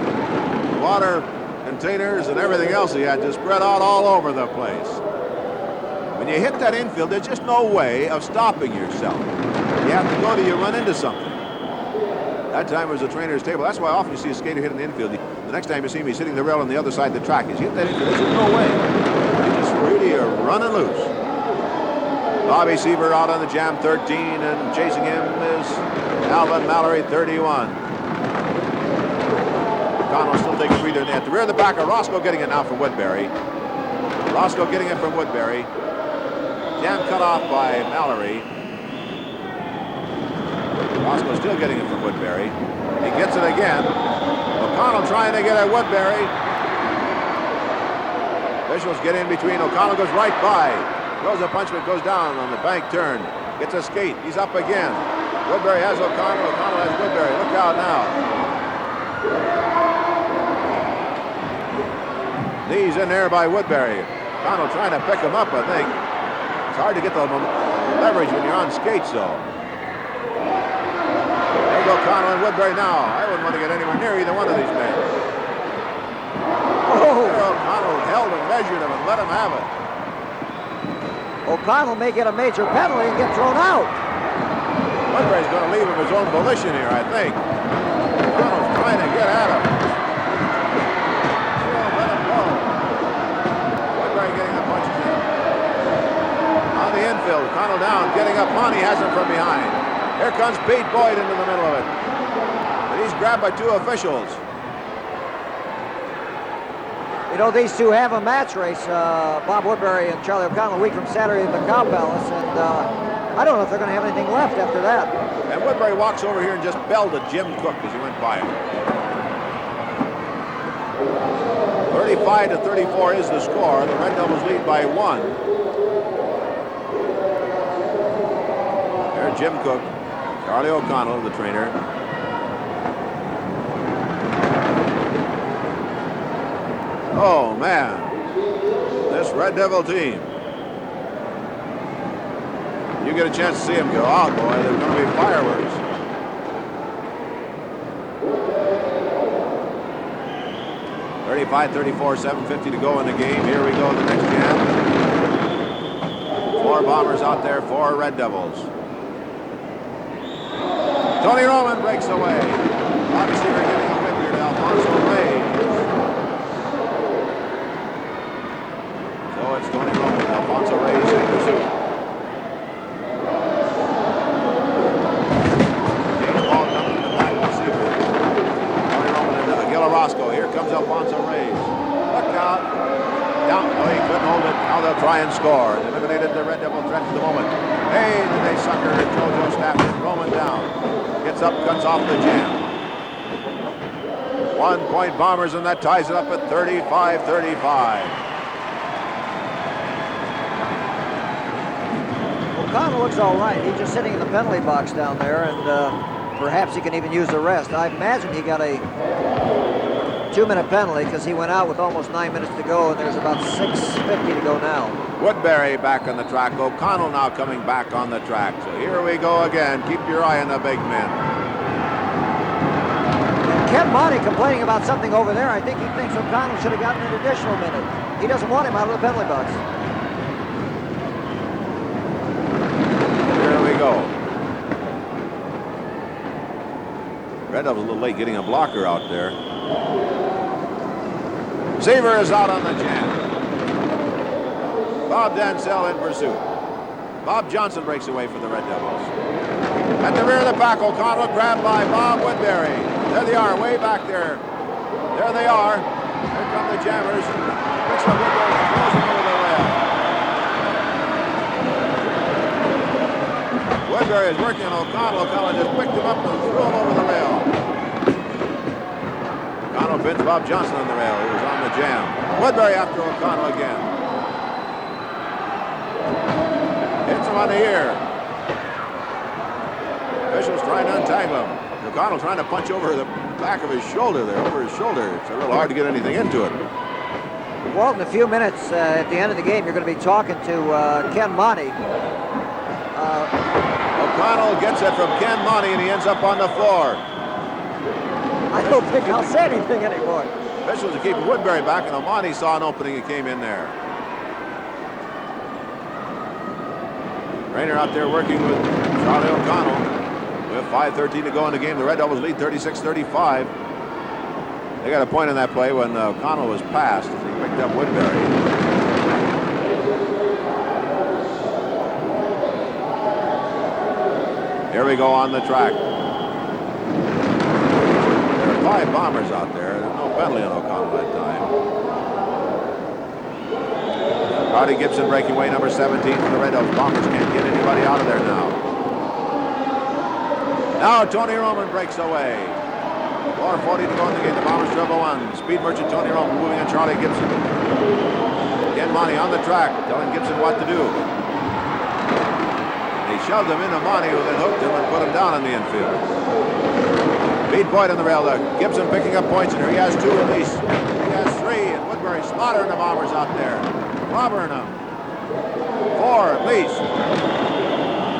Water containers and everything else he had to spread out all over the place. When you hit that infield, there's just no way of stopping yourself. You have to go till you run into something. That time it was the trainer's table. That's why often you see a skater hit an infield. The next time you see him, he's hitting the rail on the other side of the track. He's hit that infield. There's just no way. You just really are running loose. Bobby Seaver out on the jam, 13, and chasing him is Alvin Mallory, 31. O'Connell still taking a breather at the rear of the back. Orozco getting it now from Woodbury. Orozco getting it from Woodbury. Jam cut off by Mallory. Orozco still getting it from Woodbury. He gets it again. O'Connell trying to get at Woodbury. Officials get in between. O'Connell goes right by. Throws a punch but goes down on the bank turn. Gets a skate. He's up again. Woodbury has O'Connell. O'Connell has Woodbury. Look out now. Knees in there by Woodbury. O'Connell trying to pick him up, I think. It's hard to get the leverage when you're on skates, though. There's O'Connell and Woodbury now. I wouldn't want to get anywhere near either one of these men. Oh! There O'Connell held and measured him and let him have it. O'Connell may get a major penalty and get thrown out. Woodbury's going to leave of his own volition here, I think. O'Connell's trying to get at him. Let him go. Woodbury getting the punches in. On the infield, O'Connell down, getting up. Monty has him from behind. Here comes Pete Boyd into the middle of it. But he's grabbed by 2 officials. You know, these two have a match race, Bob Woodbury and Charlie O'Connell, a week from Saturday at the Cow Palace, and I don't know if they're going to have anything left after that. And Woodbury walks over here and just belled at Jim Cook as he went by him. 35-34 is the score. The Red Devils lead by 1. There's Jim Cook, Charlie O'Connell, the trainer. Oh, man, this Red Devil team. You get a chance to see them go out, boy, there's going to be fireworks. (35-34), 7:50 to go in the game. Here we go in the next jam. 4 Bombers out there, 4 Red Devils. Tony Roman breaks away. Obviously, we're getting a whip here to Alfonso Reyes. It's Tony Roman, Alfonso Reyes in pursuit. James Paul coming to the back receiver. Tony Roman and Gil Orozco. Here comes Alfonso Reyes. Look out. Down. Oh, he couldn't hold it. Now they'll try and score. They eliminated the Red Devil threat for the moment. Hey, then they sucker Jojo Stafford. Roman down. Gets up, cuts off the jam. 1-point Bombers, and that ties it up at 35-35. O'Connell looks all right. He's just sitting in the penalty box down there, and perhaps he can even use the rest. I imagine he got a 2-minute penalty because he went out with almost 9 minutes to go, and there's about 6:50 to go now. Woodbury back on the track. O'Connell now coming back on the track. So here we go again. Keep your eye on the big men. Ken Monty complaining about something over there. I think he thinks O'Connell should have gotten an additional minute. He doesn't want him out of the penalty box. Here we go. Red Devils a little late getting a blocker out there. Seaver is out on the jam. Bob Dansell in pursuit. Bob Johnson breaks away for the Red Devils. At the rear of the pack, O'Connell grabbed by Bob Woodbury. There they are, way back there. There they are. Here come the jammers. Picks up Woodbury, throws him over the rail. Woodbury is working on O'Connell. O'Connell just picked him up and threw him over the rail. O'Connell pins Bob Johnson on the rail. He was on the jam. Woodbury after O'Connell again. Hits him on the ear. Officials trying to untangle him. O'Connell trying to punch over the back of his shoulder there, over his shoulder. It's a little hard to get anything into it. Walt, in a few minutes at the end of the game, you're going to be talking to Ken Monty. O'Connell gets it from Ken Monty, and he ends up on the floor. I don't think I'll say anything anymore. Officials are keeping Woodbury back, and Monty saw an opening and came in there. Rayner out there working with Charlie O'Connell. With 5:13 to go in the game, the Red Devils lead 36-35. They got a point on that play when O'Connell was passed. He picked up Woodbury. Here we go on the track. There are 5 bombers out there. There's no penalty on O'Connell that time. Rowdy Gibson breaking away, number 17 for the Red Devils. Bombers can't get anybody out of there now. Now Tony Roman breaks away. 4:40 to go in the game. The Bombers dribble one. Speed merchant Tony Roman moving on Charlie Gibson. Ken Monty on the track, telling Gibson what to do. He shoved him into Monty, who then hooked him and put him down on the infield. Pete Boyd on the rail. Gibson picking up points, and here he has 2 at least. He has 3, and Woodbury slaughtering the Bombers out there. Clobbering them. 4 at least.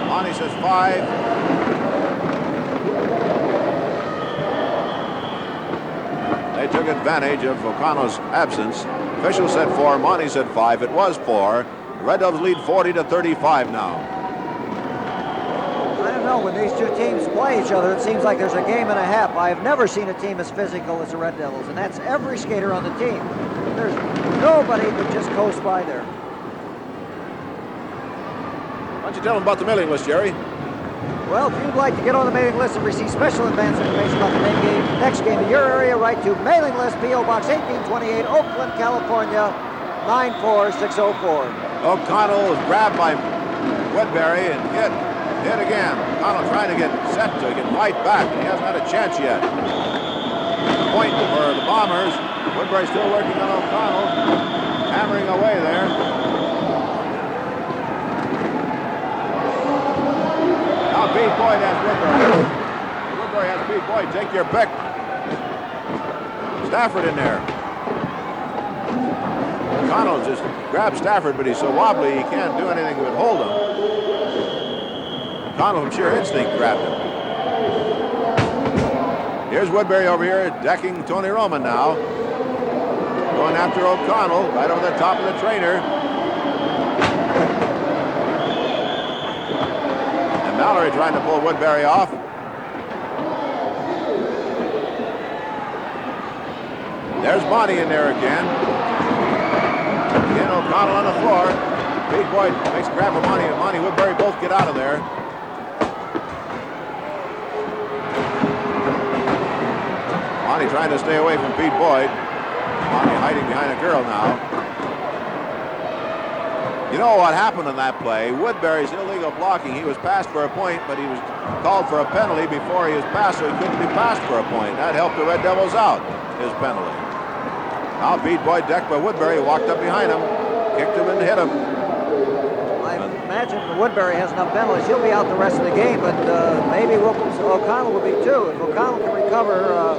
Monty says 5. They took advantage of O'Connell's absence. Officials said 4, Monty said 5. It was 4. The Red Devils lead 40-35 now. I don't know, when these two teams play each other, it seems like there's a game and a half. I've never seen a team as physical as the Red Devils, and that's every skater on the team. There's nobody that just coast by there. Why don't you tell them about the mailing list, Jerry? Well, if you'd like to get on the mailing list and receive special advance information about the next game in your area, write to Mailing List, P.O. Box 1828, Oakland, California, 94604. O'Connell was grabbed by Woodbury and hit again. O'Connell trying to get set so he can fight back, and he hasn't had a chance yet. Point for the Bombers. Woodbury still working on O'Connell, hammering away there. Now Pete Boyd has Woodbury. Woodbury has Pete Boyd. Take your pick. Stafford in there. O'Connell just grabbed Stafford, but he's so wobbly he can't do anything but hold him. O'Connell from sheer instinct grabbed him. Here's Woodbury over here decking Tony Roman now. Going after O'Connell right over the top of the trainer. And Mallory trying to pull Woodbury off. There's Monty in there again. Again, O'Connell on the floor. Pete Boyd makes a grab for Monty, and Monty Woodbury both get out of there. Monty trying to stay away from Pete Boyd. Monty hiding behind a girl now. You know what happened in that play? Woodbury's illegal blocking. He was passed for a point, but he was called for a penalty before he was passed, so he couldn't be passed for a point. That helped the Red Devils out, his penalty. Now Pete Boyd decked by Woodbury, walked up behind him, kicked him and hit him. I imagine Woodbury has enough penalties. He'll be out the rest of the game, but maybe O'Connell will be too. If O'Connell can recover,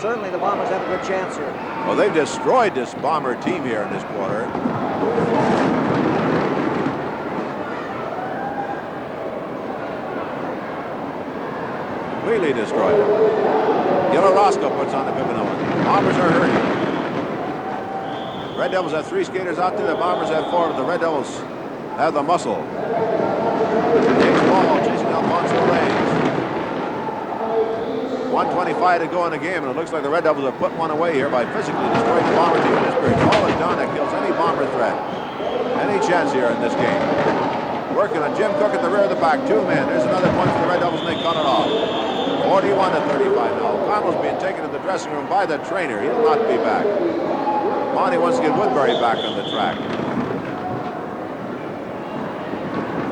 certainly the Bombers have a good chance here. Well, they've destroyed this Bomber team here in this quarter. Completely destroyed them. Yellow Roscoe puts on the Pipinoan. Bombers are hurting. Red Devils have 3 skaters out there. The Bombers have 4, but the Red Devils have the muscle. James Ball chasing Alfonso Reyes. 1:25 to go in the game, and it looks like the Red Devils have put one away here by physically destroying the Bomber team in this period. Ball is down. That kills any Bomber threat. Any chance here in this game. Working on Jim Cook at the rear of the pack. 2 men. There's another point for the Red Devils, and they cut it off. 41 to 35 now. O'Connell's being taken to the dressing room by the trainer. He'll not be back. Monty wants to get Woodbury back on the track.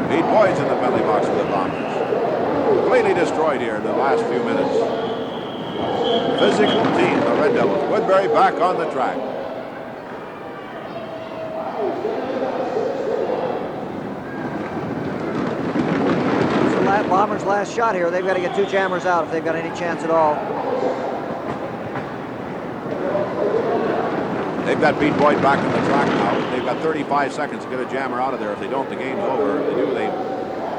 Pete Boyd's in the penalty box for the Bombers. Completely destroyed here in the last few minutes. Physical team, the Red Devils. Woodbury back on the track. It's the Bombers' last shot here. They've got to get 2 jammers out if they've got any chance at all. They've got Pete Boyd back on the track now. They've got 35 seconds to get a jammer out of there. If they don't, the game's over. If they do, they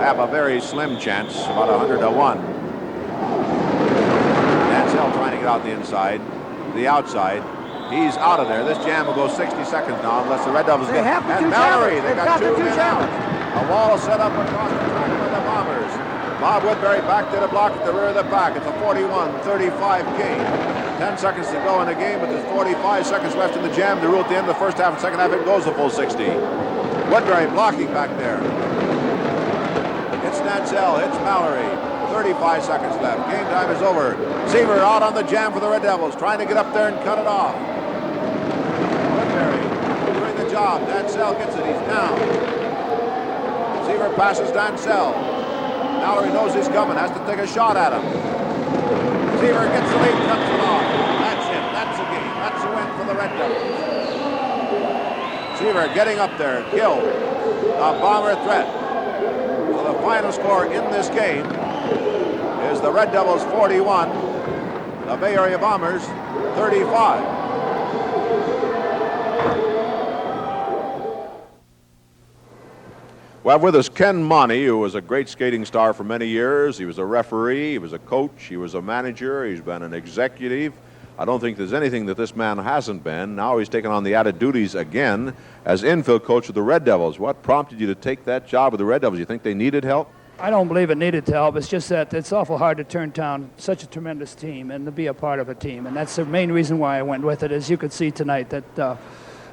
have a very slim chance, about 100 to 1. Dansell trying to get out the inside, the outside. He's out of there. This jam will go 60 seconds now unless the Red Devils get... And Mallory, they've got 2 men out. A wall set up across the track by the Bombers. Bob Woodbury back to the block at the rear of the pack. It's a 41-35 game. 10 seconds to go in the game, but there's 45 seconds left in the jam. The rule at the end of the first half and second half, it goes the full 60. Woodbury blocking back there. It's Nansell, it's Mallory. 35 seconds left. Game time is over. Seaver out on the jam for the Red Devils, trying to get up there and cut it off. Woodbury doing the job. Nansell gets it. He's down. Seaver passes Nansell. Mallory knows he's coming, has to take a shot at him. Seaver gets the lead, cuts it off. That's it. That's a game. That's a win for the Red Devils. Seaver getting up there, killed. A Bomber threat. So the final score in this game is the Red Devils 41, the Bay Area Bombers 35. We have with us Ken Monty, who was a great skating star for many years. He was a referee, he was a coach, he was a manager, he's been an executive. I don't think there's anything that this man hasn't been. Now he's taken on the added duties again as infield coach of the Red Devils. What prompted you to take that job with the Red Devils? You think they needed help? I don't believe it needed help. It's just that it's awful hard to turn down such a tremendous team and to be a part of a team. And that's the main reason why I went with it. As you could see tonight, that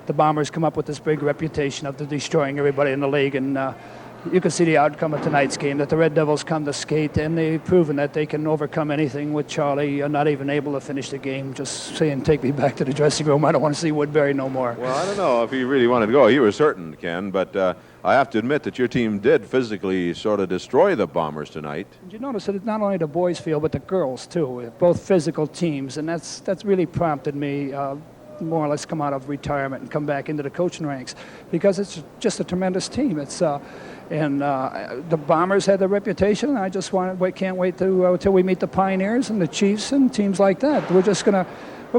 the Bombers come up with this big reputation of destroying everybody in the league. And you can see the outcome of tonight's game, that the Red Devils come to skate, and they've proven that they can overcome anything with Charlie not even able to finish the game, just saying, take me back to the dressing room. I don't want to see Woodbury no more. Well, I don't know if he really wanted to go. He was certain, Ken, but I have to admit that your team did physically sort of destroy the Bombers tonight. Did you notice that it's not only the boys' field, but the girls, too, both physical teams, and that's really prompted me more or less come out of retirement and come back into the coaching ranks, because it's just a tremendous team. It's and the Bombers had the reputation, and I just can't wait till we meet the Pioneers and the Chiefs and teams like that. We're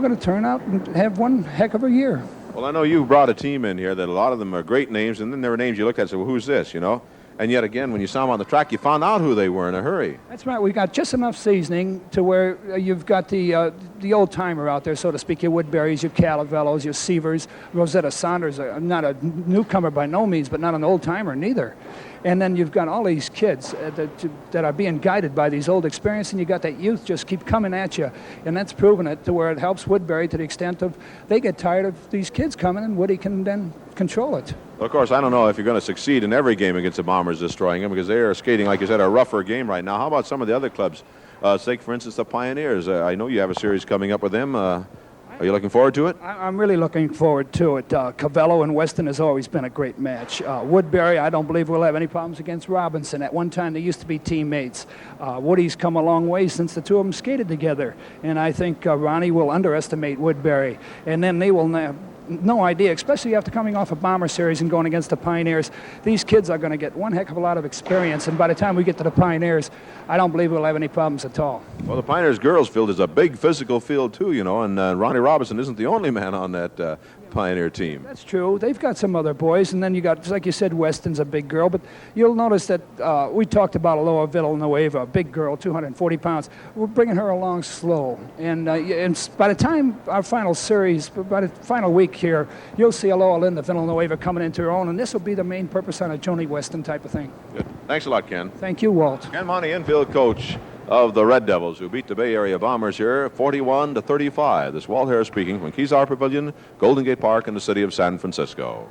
gonna turn out and have one heck of a year. Well, I know you brought a team in here that a lot of them are great names, and then there were names you looked at and said, well, who's this, you know? And yet again, when you saw them on the track, you found out who they were in a hurry. That's right. We got just enough seasoning to where you've got the old-timer out there, so to speak, your Woodburys, your Calavellos, your Seavers. Rosetta Saunders, not a newcomer by no means, but not an old-timer neither. And then you've got all these kids that are being guided by these old experience, and you got that youth just keep coming at you. And that's proven it to where it helps Woodbury to the extent of they get tired of these kids coming, and Woody can then control it. Well, of course, I don't know if you're going to succeed in every game against the Bombers destroying them, because they are skating, like you said, a rougher game right now. How about some of the other clubs? Take, for instance, the Pioneers. I know you have a series coming up with them. Are you looking forward to it? I'm really looking forward to it. Cavello and Weston has always been a great match. Woodbury, I don't believe we'll have any problems against Robinson. At one time, they used to be teammates. Woody's come a long way since the two of them skated together. And I think Ronnie will underestimate Woodbury. And then they will no idea, especially after coming off a Bomber Series and going against the Pioneers. These kids are going to get one heck of a lot of experience, and by the time we get to the Pioneers, I don't believe we'll have any problems at all. Well, the Pioneers girls field is a big physical field too, you know, and Ronnie Robinson isn't the only man on that Pioneer team. That's true. They've got some other boys, and then you got, like you said, Weston's a big girl, but you'll notice that we talked about Aloha Villanueva, a big girl, 240 pounds. We're bringing her along slow, and by the time our final series, by the final week here, you'll see Aloha Linda Villanueva coming into her own, and this will be the main purpose on a Joni Weston type of thing. Good. Thanks a lot, Ken. Thank you, Walt. Ken Monty, infield coach of the Red Devils, who beat the Bay Area Bombers here 41-35. This Walt Harris speaking from Kezar Pavilion, Golden Gate Park in the city of San Francisco.